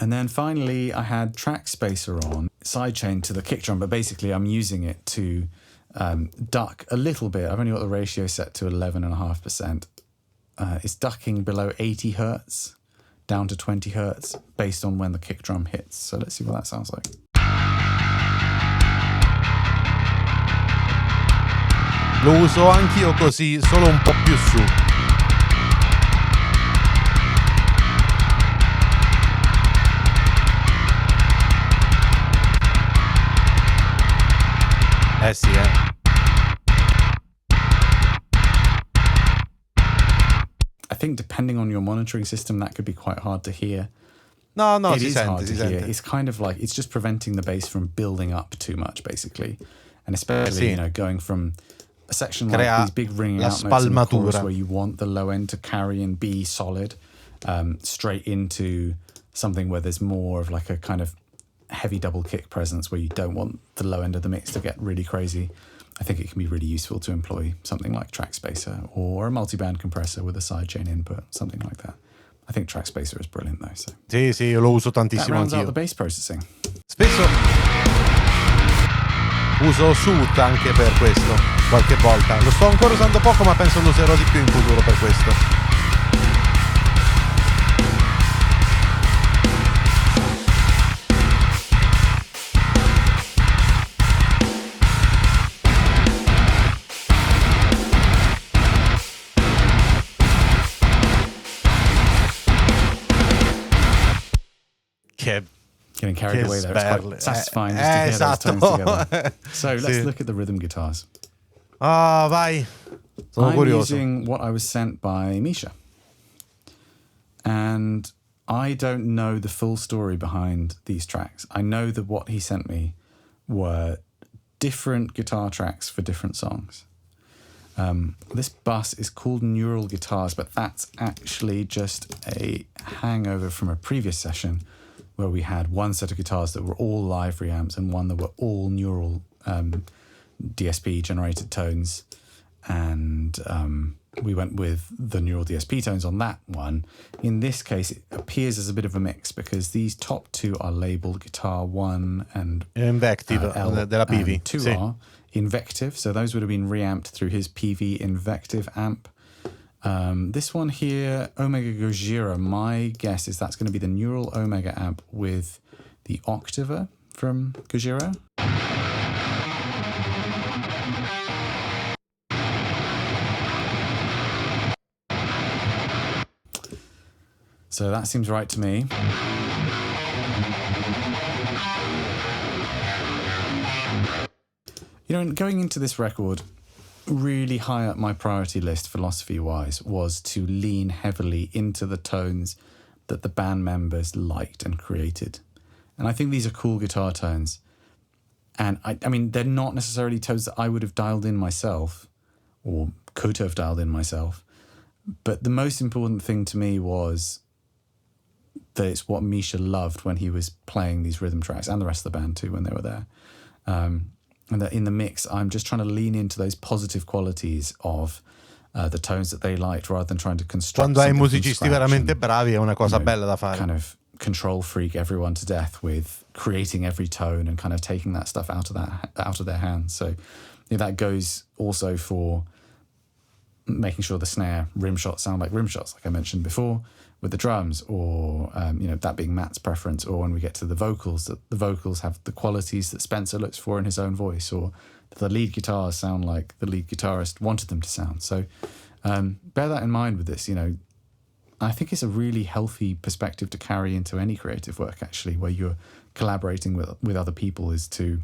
And then finally, I had track spacer on, sidechain to the kick drum, but basically I'm using it to duck a little bit. I've only got the ratio set to 11.5%. It's ducking below 80 hertz down to 20 hertz based on when the kick drum hits. So let's see what that sounds like. Lo uso anch'io così, solo un po' più su. Sì, I think depending on your monitoring system, that could be quite hard to hear. No, it is hard to hear. It's kind of like, it's just preventing the bass from building up too much, basically. And especially, going from a section like these big ringing out notes in the chorus where you want the low end to carry and be solid, straight into something where there's more of like a kind of heavy double kick presence where you don't want the low end of the mix to get really crazy. I think it can be really useful to employ something like Track Spacer or a multiband compressor with a sidechain input, something like that. I think Track Spacer is brilliant though. So. Sì, io lo uso tantissimo that rounds anch'io. out the bass processing. Spesso uso Soot anche per questo, qualche volta. Lo sto ancora usando poco, ma penso lo userò di più in futuro per questo. Getting carried away there. It's quite satisfying just to hear those tones together. So let's look at the rhythm guitars. Vai. Sono curioso. I'm using what I was sent by Misha. And I don't know the full story behind these tracks. I know that what he sent me were different guitar tracks for different songs. This bus is called Neural Guitars, but that's actually just a hangover from a previous session where we had one set of guitars that were all live reamps and one that were all neural DSP generated tones. And we went with the neural DSP tones on that one. In this case, it appears as a bit of a mix because these top two are labeled Guitar 1 and Invective della PV. And 2 are Invective, so those would have been reamped through his PV Invective amp. This one here, Omega Gojira, my guess is that's going to be the Neural Omega amp with the Octaver from Gojira. So that seems right to me. Going into this record, really high up my priority list philosophy-wise was to lean heavily into the tones that the band members liked and created. And I think these are cool guitar tones. And I mean, they're not necessarily tones that I would have dialed in myself or could have dialed in myself. But the most important thing to me was that it's what Misha loved when he was playing these rhythm tracks, and the rest of the band too when they were there. And that in the mix, I'm just trying to lean into those positive qualities of the tones that they liked rather than trying to construct. Quando hai musicisti veramente bravi è una cosa bella da fare. Kind of control freak everyone to death with creating every tone and kind of taking that stuff out of their hands. So that goes also for making sure the snare rim shots sound like rim shots, like I mentioned before, with the drums, or that being Matt's preference, or when we get to the vocals, that the vocals have the qualities that Spencer looks for in his own voice, or the lead guitars sound like the lead guitarist wanted them to sound. So bear that in mind with this. I think it's a really healthy perspective to carry into any creative work, actually, where you're collaborating with other people, is to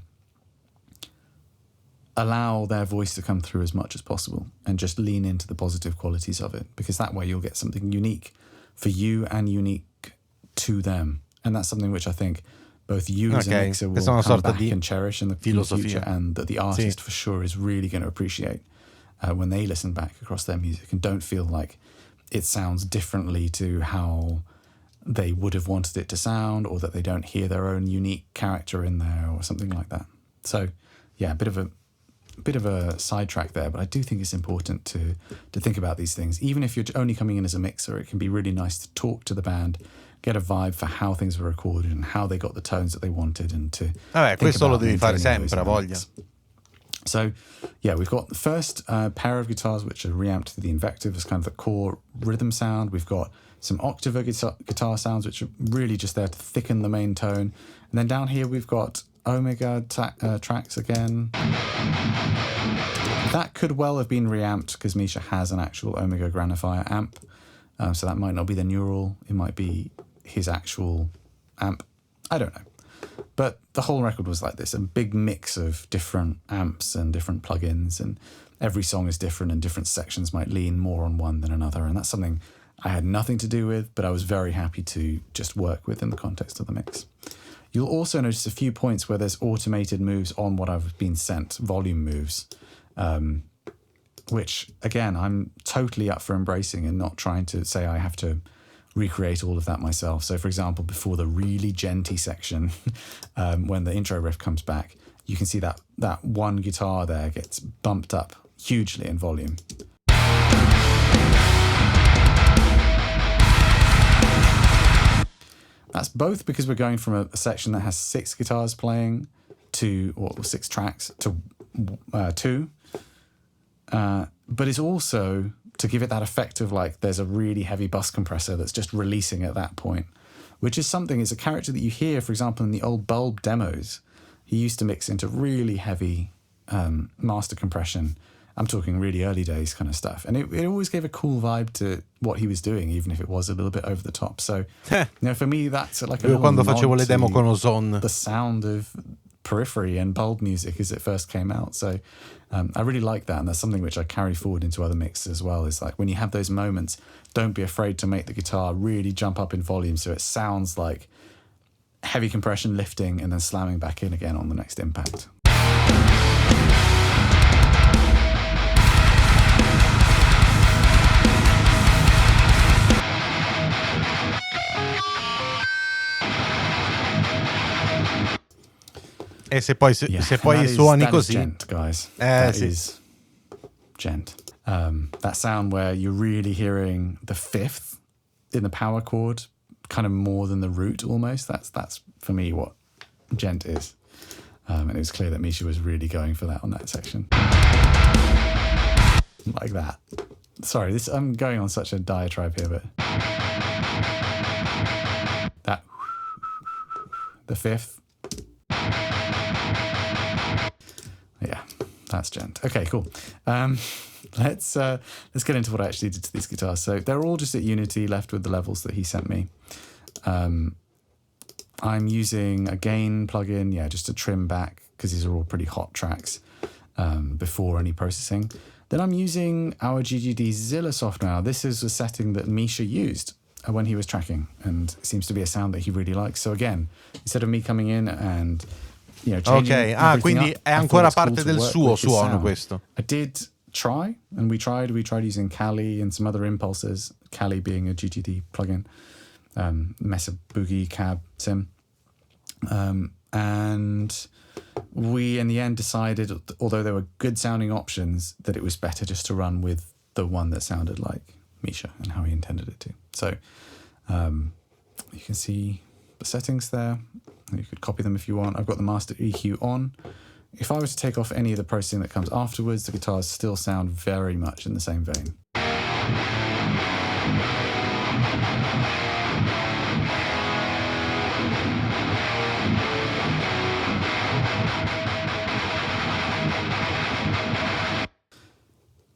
allow their voice to come through as much as possible and just lean into the positive qualities of it, because that way you'll get something unique for you and unique to them. And that's something which I think both you as a mixer will come back and cherish in the future, and that the artist for sure is really going to appreciate when they listen back across their music and don't feel like it sounds differently to how they would have wanted it to sound, or that they don't hear their own unique character in there or something like that. So yeah, a bit of a sidetrack there, but I do think it's important to think about these things. Even if you're only coming in as a mixer, it can be really nice to talk to the band, get a vibe for how things were recorded and how they got the tones that they wanted, and to questo lo devi fare sempre, a voglia. So, yeah, we've got the first pair of guitars, which are reamped to the invective as kind of the core rhythm sound. We've got some octave guitar sounds, which are really just there to thicken the main tone. And then down here, we've got Omega tracks again. That could well have been reamped because Misha has an actual Omega Granifier amp. So that might not be the neural. It might be his actual amp. I don't know. But the whole record was like this, a big mix of different amps and different plugins, and every song is different and different sections might lean more on one than another. And that's something I had nothing to do with, but I was very happy to just work with in the context of the mix. You'll also notice a few points where there's automated moves on what I've been sent, volume moves, which, again, I'm totally up for embracing and not trying to say I have to recreate all of that myself. So, for example, before the really genty section, when the intro riff comes back, you can see that one guitar there gets bumped up hugely in volume. That's both because we're going from a section that has 6 guitars playing or 6 tracks to 2, but it's also to give it that effect of like there's a really heavy bus compressor that's just releasing at that point, which is something, it's a character that you hear, for example, in the old Bulb demos. He used to mix into really heavy master compression. I'm talking really early days kind of stuff. And it always gave a cool vibe to what he was doing, even if it was a little bit over the top. So, for me, that's like a quando facevo le demo con Ozone, the sound of Periphery and Bulb music as it first came out. So I really like that, and that's something which I carry forward into other mixes as well. Is like when you have those moments, don't be afraid to make the guitar really jump up in volume so it sounds like heavy compression lifting and then slamming back in again on the next impact. E se poi suoni così, gent, guys. That is gent. That sound where you're really hearing the 5th in the power chord, kind of more than the root almost. That's for me what gent is. And it was clear that Misha was really going for that on that section. Like that. Sorry, I'm going on such a diatribe here, but that, the 5th. Yeah, that's gent. Okay, cool. Let's get into what I actually did to these guitars. So they're all just at Unity, left with the levels that he sent me. I'm using a gain plugin, just to trim back, because these are all pretty hot tracks before any processing. Then I'm using our GGD Zilla software. Now, this is a setting that Misha used when he was tracking, and it seems to be a sound that he really likes. So again, instead of me coming in and ok, quindi è ancora parte del suo suono questo. I did try, and we tried using Kali and some other impulsors, Kali being a GGD plugin, Mesa Boogie Cab Sim, and we in the end decided, although there were good sounding options, that it was better just to run with the one that sounded like Misha and how he intended it to. So you can see the settings there. You could copy them if you want. I've got the master EQ on. If I was to take off any of the processing that comes afterwards, the guitars still sound very much in the same vein.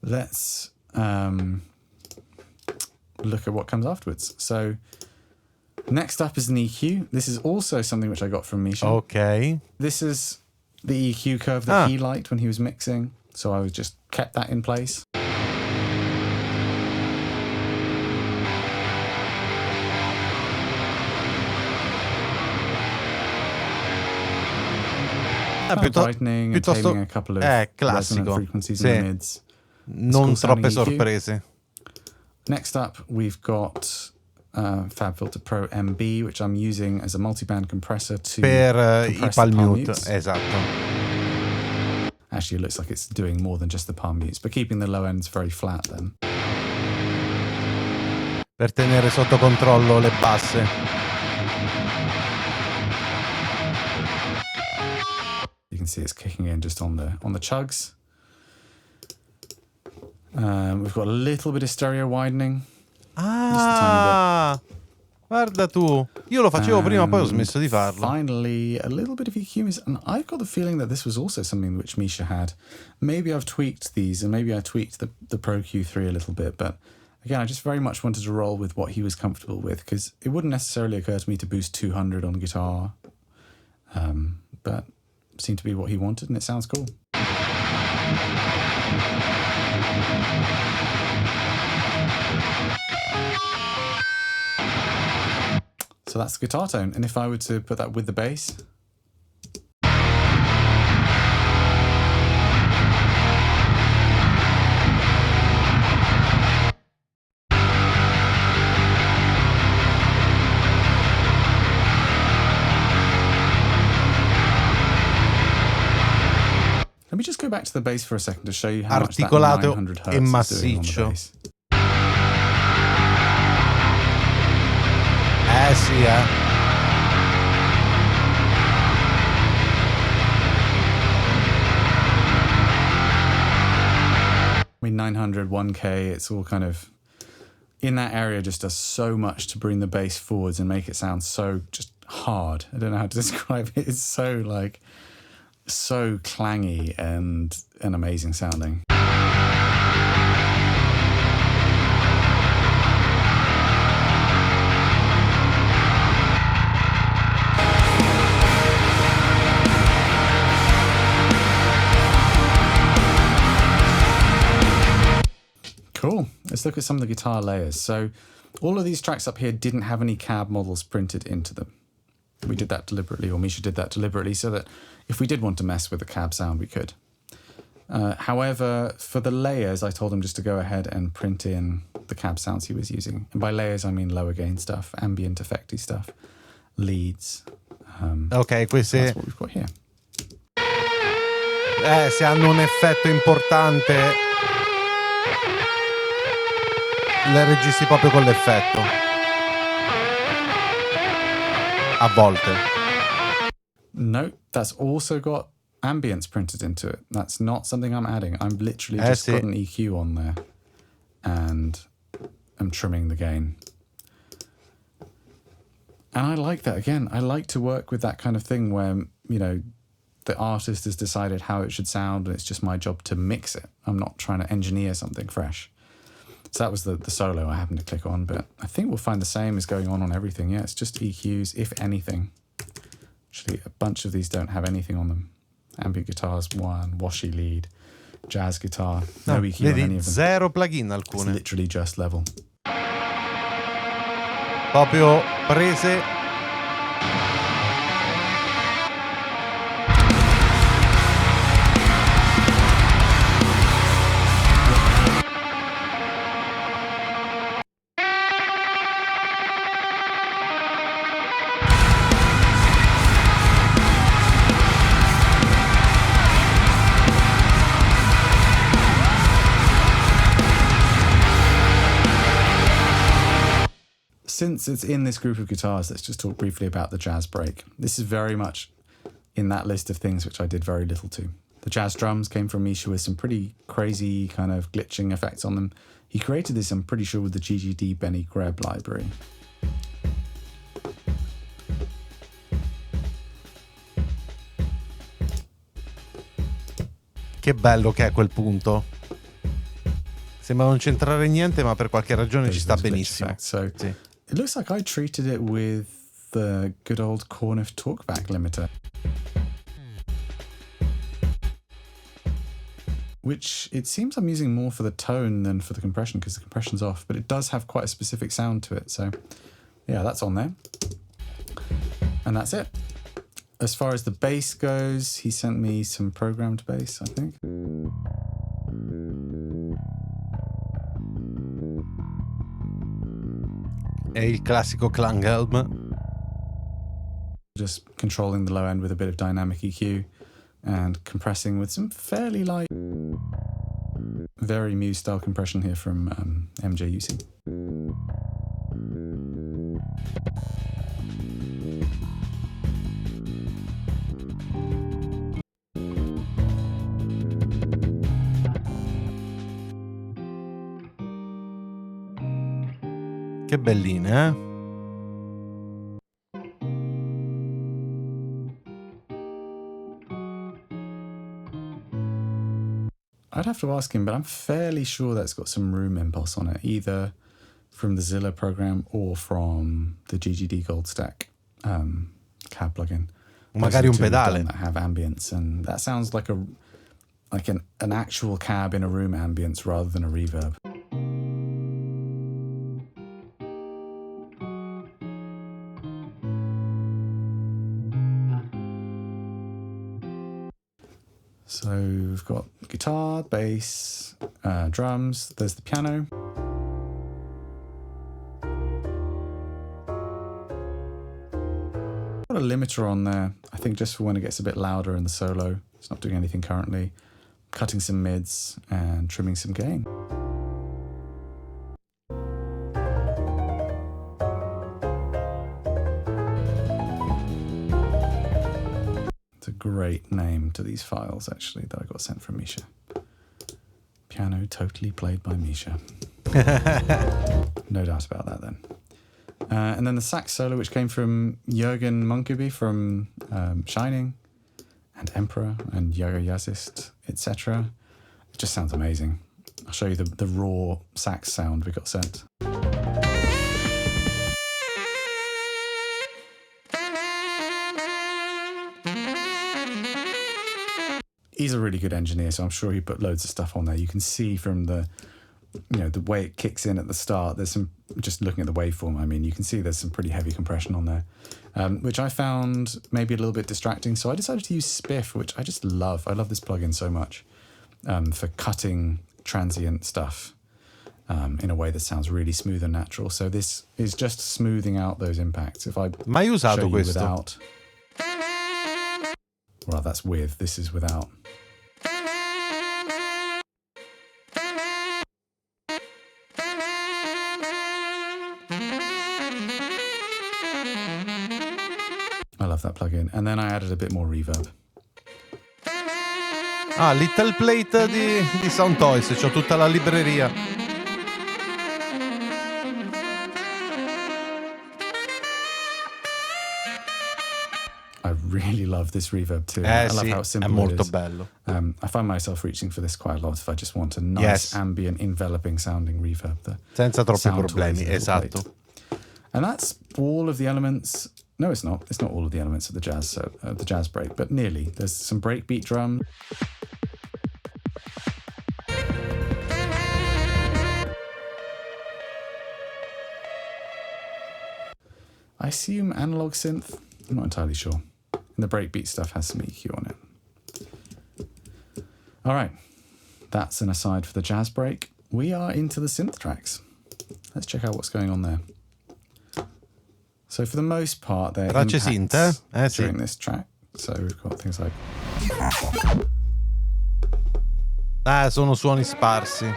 Let's look at what comes afterwards. So next up is an EQ. This is also something which I got from Misha. Okay. This is the EQ curve that he liked when he was mixing. So I just kept that in place. Tightening and taming a couple of resonant frequencies in the mids. Non troppe sorprese. Next up, we've got FabFilter Pro MB, which I'm using as a multiband compressor to i palm mute. Esatto. Actually, it looks like it's doing more than just the palm mutes, but keeping the low ends very flat then. Per tenere sotto controllo le basse. You can see it's kicking in just on the chugs. We've got a little bit of stereo widening. Ah, guarda tu. Io lo facevo prima, poi ho smesso di farlo. Finally, a little bit of EQ. And I've got the feeling that this was also something which Misha had. Maybe I've tweaked these, and maybe I tweaked the Pro Q3 a little bit. But again, I just very much wanted to roll with what he was comfortable with, because it wouldn't necessarily occur to me to boost 200 on guitar. But it seemed to be what he wanted, and it sounds cool. So that's the guitar tone. And if I were to put that with the bass. Let me just go back to the bass for a second to show you how much that 900 Hz e is doing massiccio. on the bass. Sì, I mean, 900, 1K, it's all kind of in that area, just does so much to bring the bass forwards and make it sound so just hard. I don't know how to describe it. It's so like, so clangy and amazing sounding. Cool. Let's look at some of the guitar layers. So all of these tracks up here didn't have any cab models printed into them. We did that deliberately, or Misha did that deliberately, so that if we did want to mess with the cab sound, we could. However, for the layers, I told him just to go ahead and print in the cab sounds he was using. And by layers, I mean lower gain stuff, ambient effecty stuff, leads. Ok, questi... That's what we've got here. Se hanno un effetto importante, le registri proprio con l'effetto. A volte. No, that's also got ambience printed into it. That's not something I'm adding. I'm literally just got an EQ on there and I'm trimming the gain. And I like that. Again, I like to work with that kind of thing where, you know, the artist has decided how it should sound and it's just my job to mix it. I'm not trying to engineer something fresh. So that was the solo I happened to click on, but I think we'll find the same is going on everything. Yeah, it's just EQs, if anything. Actually, a bunch of these don't have anything on them. Ambient guitars, one, washy lead, jazz guitar, no EQ on any of them. Zero plugin alcune. It's literally just level. Proprio prese. Since it's in this group of guitars, let's just talk briefly about the jazz break. This is very much in that list of things which I did very little to. The jazz drums came from Misha with some pretty crazy kind of glitching effects on them. He created this, I'm pretty sure, with the GGD Benny Greb library. Che bello che è quel punto. Sembra non c'entrare niente, ma per qualche ragione ci sta benissimo. So sì. It looks like I treated it with the good old Corniff talkback limiter, which it seems I'm using more for the tone than for the compression because the compression's off, but it does have quite a specific sound to it. So yeah, that's on there. And that's it. As far as the bass goes, he sent me some programmed bass, I think. È il classico Klanghelm. Just controlling the low end with a bit of dynamic EQ and compressing with some fairly light, very Muse style compression here from MJUC. Che belline, eh? I'd have to ask him, but I'm fairly sure that's got some room impulse on it, either from the Zilla program or from the GGD Gold Stack cab plugin. Magari un pedale. That have ambience, and that sounds like an actual cab in a room ambience rather than a reverb. So we've got guitar, bass, drums, there's the piano. Got a limiter on there, I think just for when it gets a bit louder in the solo. It's not doing anything currently. Cutting some mids and trimming some gain. It's a great name to these files, actually, that I got sent from Misha. Piano totally played by Misha. No doubt about that then. And then the sax solo, which came from Jürgen Munkubi from Shining, and Emperor, and Jago Yazist, etc. It just sounds amazing. I'll show you the raw sax sound we got sent. He's a really good engineer, so I'm sure he put loads of stuff on there. You can see from the way it kicks in at the start, there's some, just looking at the waveform, I mean, you can see there's some pretty heavy compression on there, which I found maybe a little bit distracting. So I decided to use Spiff, which I just love. I love this plugin so much for cutting transient stuff in a way that sounds really smooth and natural. So this is just smoothing out those impacts. If I Mai usato show you questo? without, well, that's with, this is without. I love that plugin. And then I added a bit more reverb. Ah, Little Plate di Sound Toys, c'ho tutta la libreria. I really love this reverb too. I love Sì, how simple è molto it is. bello. I find myself reaching for this quite a lot if I just want a nice ambient enveloping sounding reverb. Senza troppi problemi, esatto. And that's all of the elements. No, it's not. It's not all of the elements of the jazz break, but nearly. There's some breakbeat drum. I assume analog synth. I'm not entirely sure. And the breakbeat stuff has some EQ on it. All right, that's an aside for the jazz break. We are into the synth tracks. Let's check out what's going on there. So for the most part, they're impacts during this track. So we've got things like... sono suoni sparsi.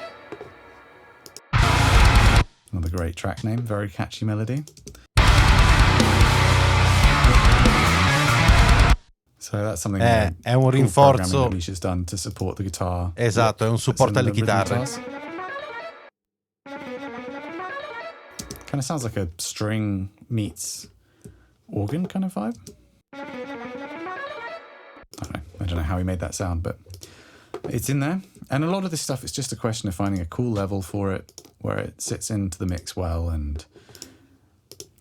Another great track name, very catchy melody. So that's something è un rinforzo. that Misha's done to support the guitar. Esatto, è un supporto alle chitarre. Kind of sounds like a string meets organ kind of vibe. I don't know how he made that sound, but it's in there. And a lot of this stuff is just a question of finding a cool level for it, where it sits into the mix well, and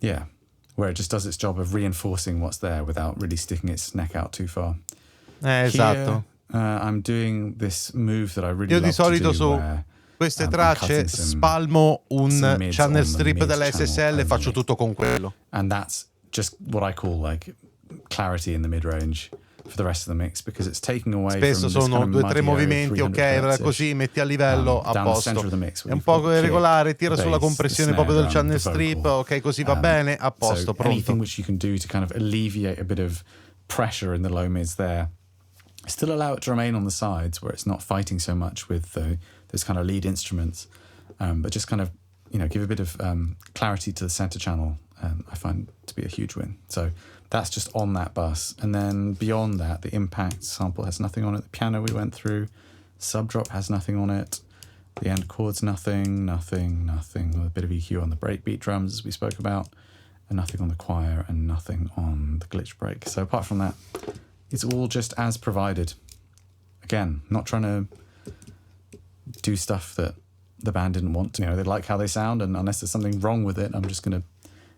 yeah, where it just does its job of reinforcing what's there without really sticking its neck out too far. Esatto. Here, I'm doing this move that I really Io love di solito to do, su queste tracce spalmo un channel strip dell'SSL e faccio tutto con quello. And that's just what I call like clarity in the mid-range for the rest of the mix, because it's taking away spesso from sono this kind of 2-3 movimenti, ok, così metti a livello a posto. È un po' regolare, tira sulla compressione proprio del channel strip, ok, così va bene, a posto, pronto. Anything which you can do to kind of alleviate a bit of pressure in the low mids there, still allow it to remain on the sides where it's not fighting so much with those kind of lead instruments, but just kind of, give a bit of clarity to the center channel, I find to be a huge win. So that's just on that bus. And then beyond that, the impact sample has nothing on it. The piano we went through, sub drop has nothing on it. The end chords, nothing, nothing, nothing. With a bit of EQ on the breakbeat drums, as we spoke about, and nothing on the choir, and nothing on the glitch break. So apart from that, it's all just as provided. Again, not trying to do stuff that the band didn't want to. You know, they like how they sound, and unless there's something wrong with it, I'm just going to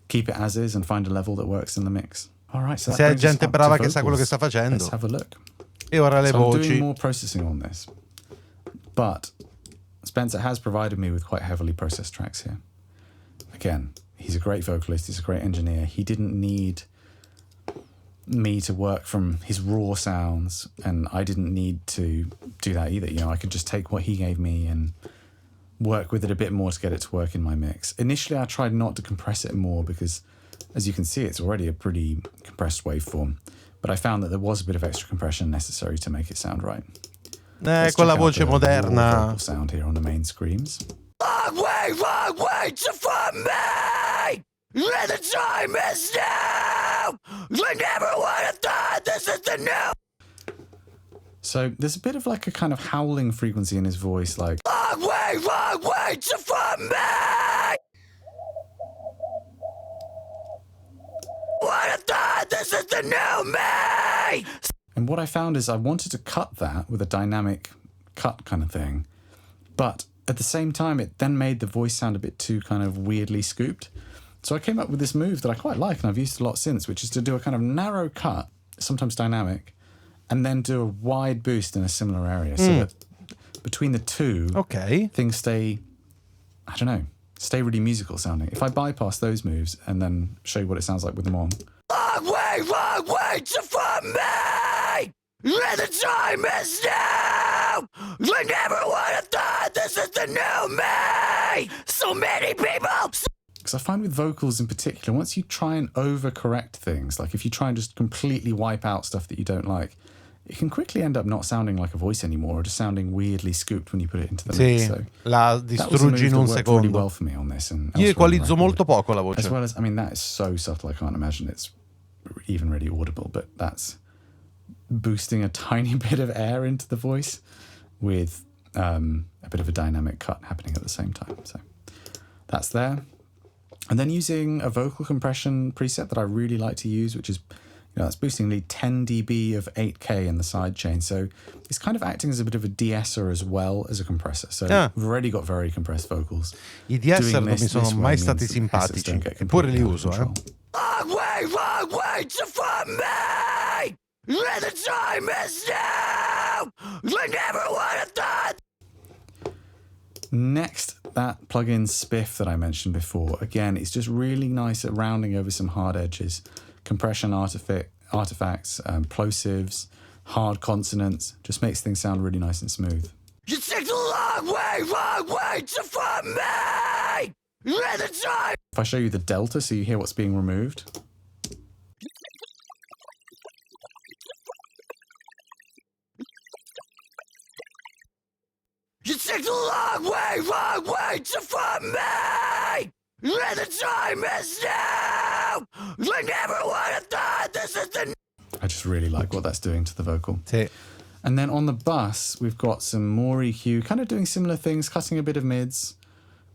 keep it as is and find a level that works in the mix. All right, so se è gente brava che sa quello che sta facendo. Let's have a look. E ora le voci. I'm doing more processing on this, but Spencer has provided me with quite heavily processed tracks here. Again, he's a great vocalist, he's a great engineer. He didn't need me to work from his raw sounds, and I didn't need to do that either. You know, I could just take what he gave me and work with it a bit more to get it to work in my mix. Initially, I tried not to compress it more because, as you can see, it's already a pretty compressed waveform. But I found that there was a bit of extra compression necessary to make it sound right. Con la voce moderna. Sound here on the main screams. Long way to find me. And the time is now. I never would have thought this is the new. So there's a bit of like a kind of howling frequency in his voice, like long way to find me. Would have thought this is the new me. And what I found is I wanted to cut that with a dynamic cut kind of thing, but at the same time it then made the voice sound a bit too kind of weirdly scooped. So I came up with this move that I quite like and I've used a lot since, which is to do a kind of narrow cut, sometimes dynamic, and then do a wide boost in a similar area so that between the two, things stay, I don't know, stay really musical sounding. If I bypass those moves and then show you what it sounds like with them on. Long way to find me. And the time is now. I never would have thought this is the new me. So many people. Because I find with vocals in particular, once you try and overcorrect things, like if you try and just completely wipe out stuff that you don't like, it can quickly end up not sounding like a voice anymore, or just sounding weirdly scooped when you put it into the mix. So la distruggi in un secondo. Really well for me on this. And io equalizzo molto poco la voce. As well as, I mean, that is so subtle, I can't imagine it's even really audible, but that's boosting a tiny bit of air into the voice with a bit of a dynamic cut happening at the same time. So that's there. And then using a vocal compression preset that I really like to use, which is, you know, that's boosting lead 10 dB of 8K in the sidechain. So it's kind of acting as a bit of a de-esser as well as a compressor. So we've already got very compressed vocals. I de-esser non mi sono mai stati simpatici, pure li uso, Long way to find me. And the time is now. I never would have thought. Next, that plugin Spiff that I mentioned before. Again, it's just really nice at rounding over some hard edges. Compression artifacts, plosives, hard consonants. Just makes things sound really nice and smooth. You take the long way to find me. And the time. If I show you the delta so you hear what's being removed. You take the long way to find me. And the time is now. I never would have thought this is the. I just really like what that's doing to the vocal. Sì. And then on the bass, we've got some more EQ, kind of doing similar things, cutting a bit of mids.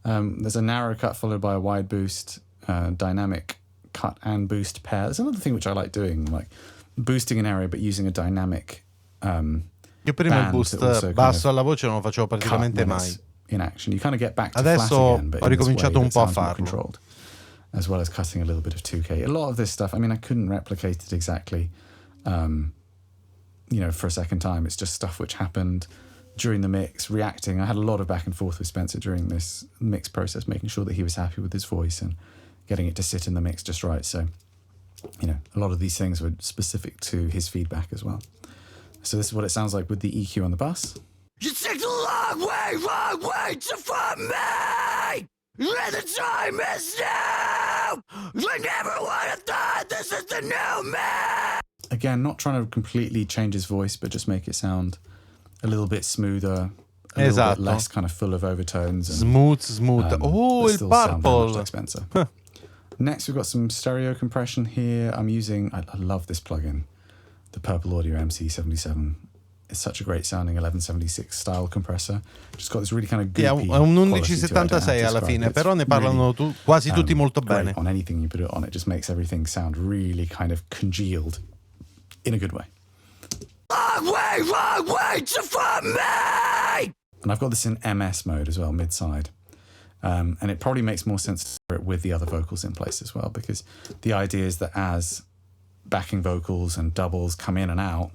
There's a narrow cut followed by a wide boost, dynamic cut and boost pair. There's another thing which I like doing, like boosting an area but using a dynamic. Io prima il boost basso alla voce non lo facevo praticamente mai. In action, you kind of get back to Adesso flat again, but ho ricominciato un po' a farlo. Controlled, as well as cutting a little bit of 2K. A lot of this stuff, I mean, I couldn't replicate it exactly, you know, for a second time. It's just stuff which happened during the mix, reacting. I had a lot of back and forth with Spencer during this mix process, making sure that he was happy with his voice and getting it to sit in the mix just right. So, you know, a lot of these things were specific to his feedback as well. So this is what it sounds like with the EQ on the bass. You take the long way to find me. And the time is now. I never would have thought this is the new me. Again, not trying to completely change his voice, but just make it sound a little bit smoother, a little bit less kind of full of overtones. And, Smooth. Oh, il purple. Like Spencer. Next, we've got some stereo compression here. I'm using, I love this plugin, the Purple Audio MC77. It's such a great sounding 1176 style compressor. Just got this really kind of goopy. È un 1176 alla fine, però ne parlano quasi tutti molto bene. On anything you put it on, it just makes everything sound really kind of congealed in a good way. Long way to find me! And I've got this in MS mode as well, mid-side. And it probably makes more sense to hear it with the other vocals in place as well, because the idea is that as backing vocals and doubles come in and out,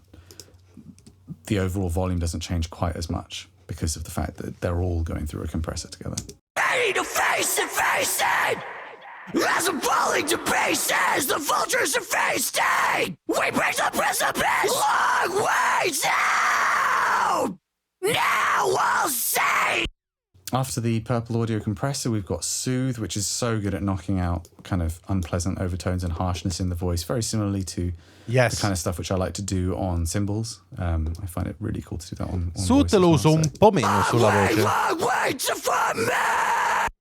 the overall volume doesn't change quite as much because of the fact that they're all going through a compressor together. Ready to face it! As I'm falling to pieces, the vultures are feasting! We break the precipice! Long way down! Now we'll see! After the purple audio compressor, we've got Soothe, which is so good at knocking out kind of unpleasant overtones and harshness in the voice, very similarly to the kind of stuff which I like to do on cymbals. I find it really cool to do that on Soothe lo uso un po' meno sulla voce. Long way to find me!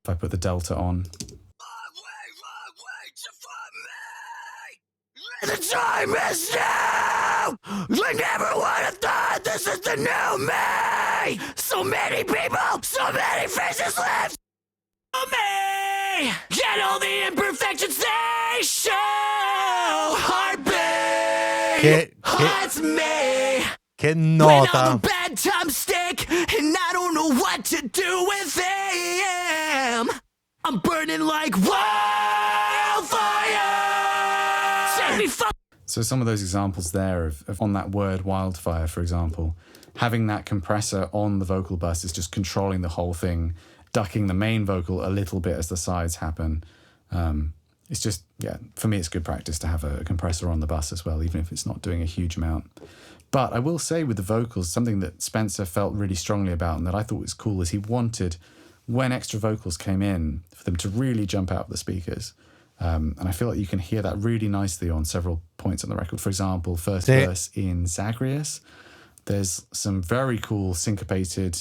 If I put the delta on. Long way to find me! The time is now! I never would have thought this is the new me! So many people, so many faces left! Oh me! Get all the imperfections they show! Heartbeat! It's me! Che When all nota! the bad times stick, and I don't know what to do with them. I'm burning like wildfire. Set me So some of those examples there of on that word wildfire, for example, having that compressor on the vocal bus is just controlling the whole thing, ducking the main vocal a little bit as the sides happen. It's just, yeah, for me it's good practice to have a compressor on the bus as well, even if it's not doing a huge amount. But I will say with the vocals, something that Spencer felt really strongly about and that I thought was cool is he wanted, when extra vocals came in, for them to really jump out of the speakers. And I feel like you can hear that really nicely on several points on the record. For example, first verse in Zagreus, there's some very cool syncopated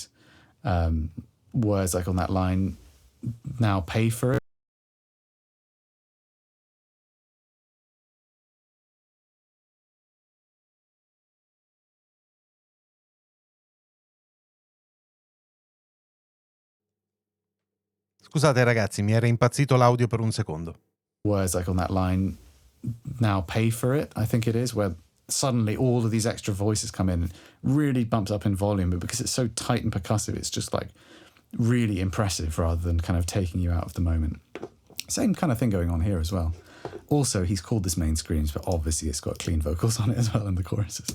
words like on that line, now pay for it. Scusate ragazzi, mi era impazzito l'audio per un secondo. Words like on that line, now pay for it, I think it is, where suddenly all of these extra voices come in, really bumps up in volume, but because it's so tight and percussive, it's just like really impressive rather than kind of taking you out of the moment. Same kind of thing going on here as well. Also, he's called this main screams, but obviously it's got clean vocals on it as well in the choruses.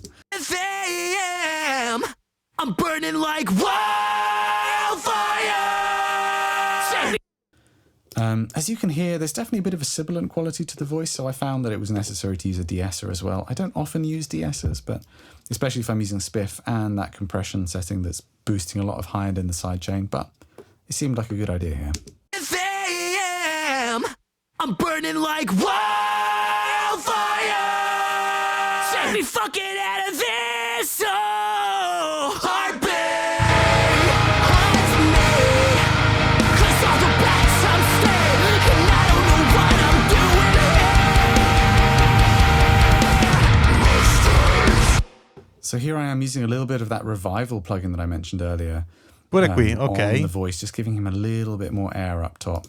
I'm burning like wildfire. As you can hear, there's definitely a bit of a sibilant quality to the voice, so I found that it was necessary to use a de-esser as well. I don't often use de-essers, but especially if I'm using spiff and that compression setting that's boosting a lot of high end in the sidechain, but it seemed like a good idea here. I'm burning like wildfire. Set me fucking out of this. Oh, heartbeat. Haunts me. 'Cause all the bad times stay, and I don't know what I'm doing here. So here I am using a little bit of that revival plugin that I mentioned earlier. Pure qui, ok. On the voice, just giving him a little bit more air up top.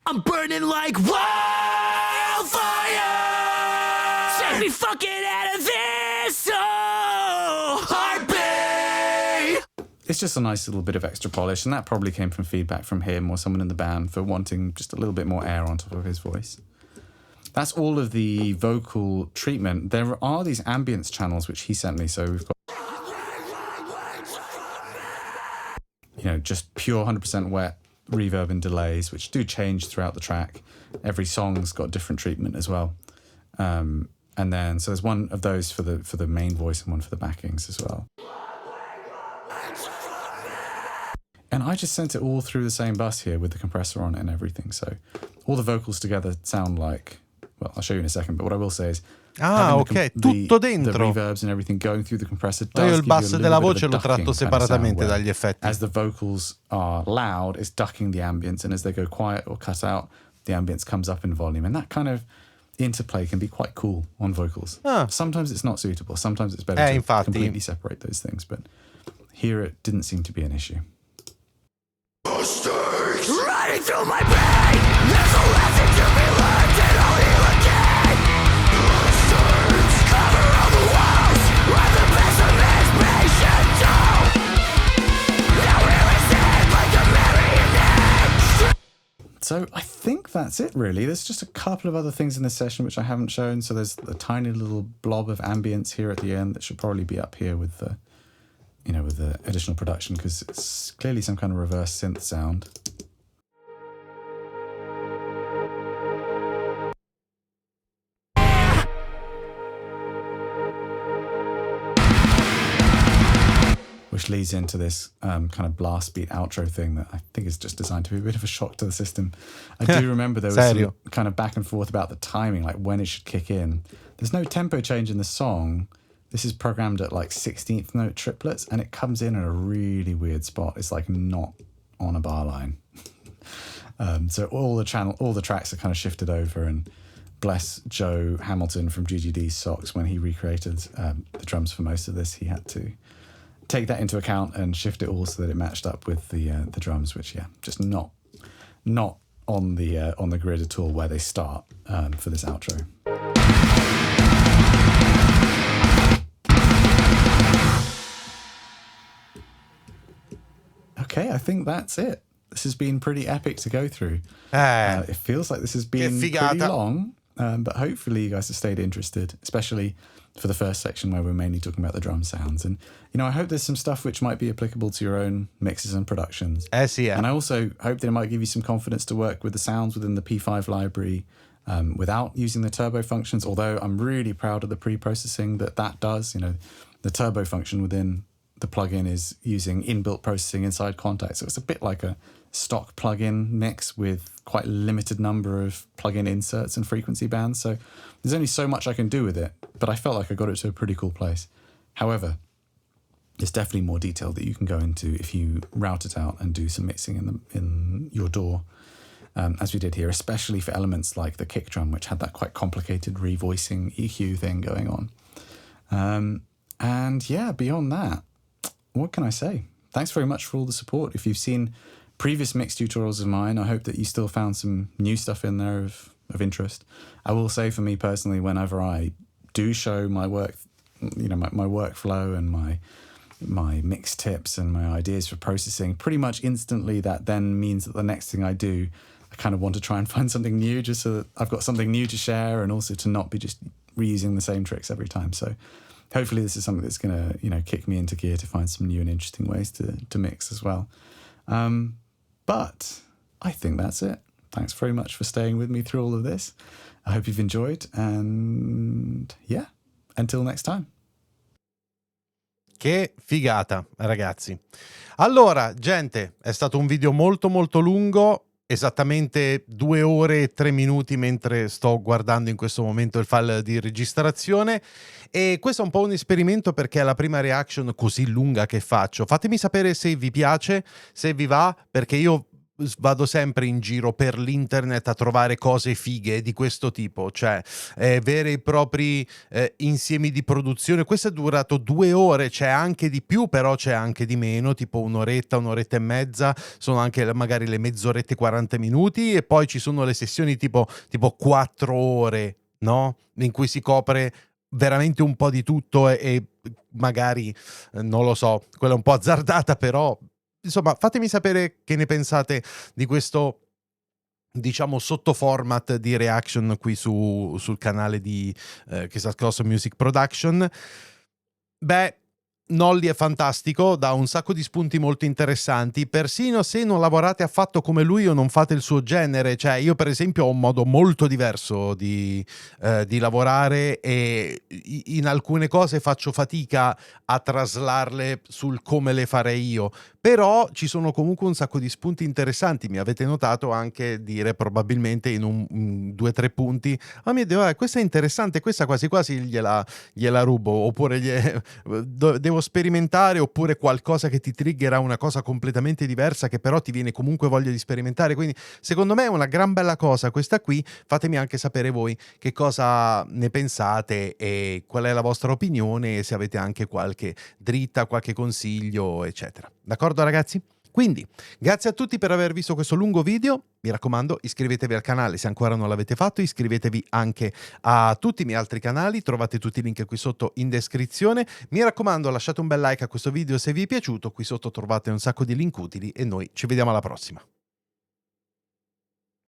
I'm burning like wildfire. Set me fucking out of this. Oh, heartbeat. It's just a nice little bit of extra polish, and that probably came from feedback from him or someone in the band for wanting just a little bit more air on top of his voice. That's all of the vocal treatment. There are these ambience channels which he sent me, so we've got, you know, just pure 100% wet reverb and delays, which do change throughout the track. Every song's got different treatment as well. And then, so there's one of those for the main voice and one for the backings as well. And I just sent it all through the same bus here with the compressor on it and everything. So all the vocals together sound like, well, I'll show you in a second, but what I will say is ok, tutto the dentro. reverbs and everything going through the compressor Io does il give you a basso little della bit of voce a lo tratto ducking kind of separatamente sound where dagli effetti. as the vocals are loud, it's ducking the ambience, and as they go quiet or cut out, the ambience comes up in volume. And that kind of interplay can be quite cool on vocals. Sometimes it's not suitable. Sometimes it's better to infatti. completely separate those things. But here it didn't seem to be an issue. Running through my brain, there's a lesson to be learned and I'll heal again. Cover all the walls, where the pessimist patient too. Now here is it like a marionette. So I think that's it, really. There's just a couple of other things in this session which I haven't shown. So there's a tiny little blob of ambience here at the end that should probably be up here with the, with the additional production, because it's clearly some kind of reverse synth sound. Which leads into this kind of blast beat outro thing that I think is just designed to be a bit of a shock to the system. I do remember there was some kind of back and forth about the timing, like when it should kick in. There's no tempo change in the song. This is programmed at like 16th note triplets, and it comes in at a really weird spot. It's like not on a bar line. So all the tracks are kind of shifted over, and bless Joe Hamilton from GGD's Socks, when he recreated the drums for most of this, he had to take that into account and shift it all so that it matched up with the drums, which just not on the grid at all where they start for this outro. Okay, I think that's it. This has been pretty epic to go through. It feels like this has been pretty long, but hopefully you guys have stayed interested, especially for the first section where we're mainly talking about the drum sounds. And, I hope there's some stuff which might be applicable to your own mixes and productions. Yeah. And I also hope that it might give you some confidence to work with the sounds within the P5 library without using the turbo functions, although I'm really proud of the pre-processing that does. The turbo function within the plugin is using inbuilt processing inside Kontakt. So it's a bit like a stock plugin mix with quite a limited number of plugin inserts and frequency bands. So there's only so much I can do with it, but I felt like I got it to a pretty cool place. However, there's definitely more detail that you can go into if you route it out and do some mixing in your DAW, as we did here, especially for elements like the kick drum, which had that quite complicated revoicing EQ thing going on. And yeah, beyond that, what can I say? Thanks very much for all the support. If you've seen previous mix tutorials of mine, I hope that you still found some new stuff in there of interest. I will say, for me personally, whenever I do show my work, my workflow and my mix tips and my ideas for processing, pretty much instantly that then means that the next thing I do, I kind of want to try and find something new, just so that I've got something new to share, and also to not be just reusing the same tricks every time. So hopefully this is something that's going to, kick me into gear to find some new and interesting ways to mix as well. But I think that's it. Thanks very much for staying with me through all of this. I hope you've enjoyed, and yeah, until next time. Che figata, ragazzi. Allora, gente, è stato un video molto molto lungo, esattamente 2 ore e 3 minuti mentre sto guardando in questo momento il file di registrazione, e questo è un po' un esperimento perché è la prima reaction così lunga che faccio. Fatemi sapere se vi piace, se vi va, perché io vado sempre in giro per l'internet a trovare cose fighe di questo tipo, cioè veri e propri insiemi di produzione. Questo è durato 2 ore, c'è anche di più, però c'è anche di meno, tipo un'oretta e mezza, sono anche magari le mezz'orette 40 minuti, e poi ci sono le sessioni tipo 4 ore, no? In cui si copre veramente un po' di tutto, e magari, non lo so, quella è un po' azzardata, però insomma, fatemi sapere che ne pensate di questo, diciamo, sottoformat di reaction qui sul canale di Kristal Cross Music Production. Beh, NOLLY è fantastico, dà un sacco di spunti molto interessanti, persino se non lavorate affatto come lui o non fate il suo genere. Cioè, io per esempio ho un modo molto diverso di lavorare, e in alcune cose faccio fatica a traslarle sul come le farei io, però ci sono comunque un sacco di spunti interessanti. Mi avete notato anche dire probabilmente in 2-3 punti: oh mio Dio, questa è interessante, questa quasi quasi gliela rubo, oppure devo sperimentare, oppure qualcosa che ti triggera una cosa completamente diversa che però ti viene comunque voglia di sperimentare. Quindi secondo me è una gran bella cosa questa qui. Fatemi anche sapere voi che cosa ne pensate e qual è la vostra opinione, e se avete anche qualche dritta, qualche consiglio, eccetera. D'accordo ragazzi? Quindi, grazie a tutti per aver visto questo lungo video. Mi raccomando, iscrivetevi al canale se ancora non l'avete fatto, iscrivetevi anche a tutti i miei altri canali, trovate tutti i link qui sotto in descrizione. Mi raccomando, lasciate un bel like a questo video se vi è piaciuto, qui sotto trovate un sacco di link utili e noi ci vediamo alla prossima.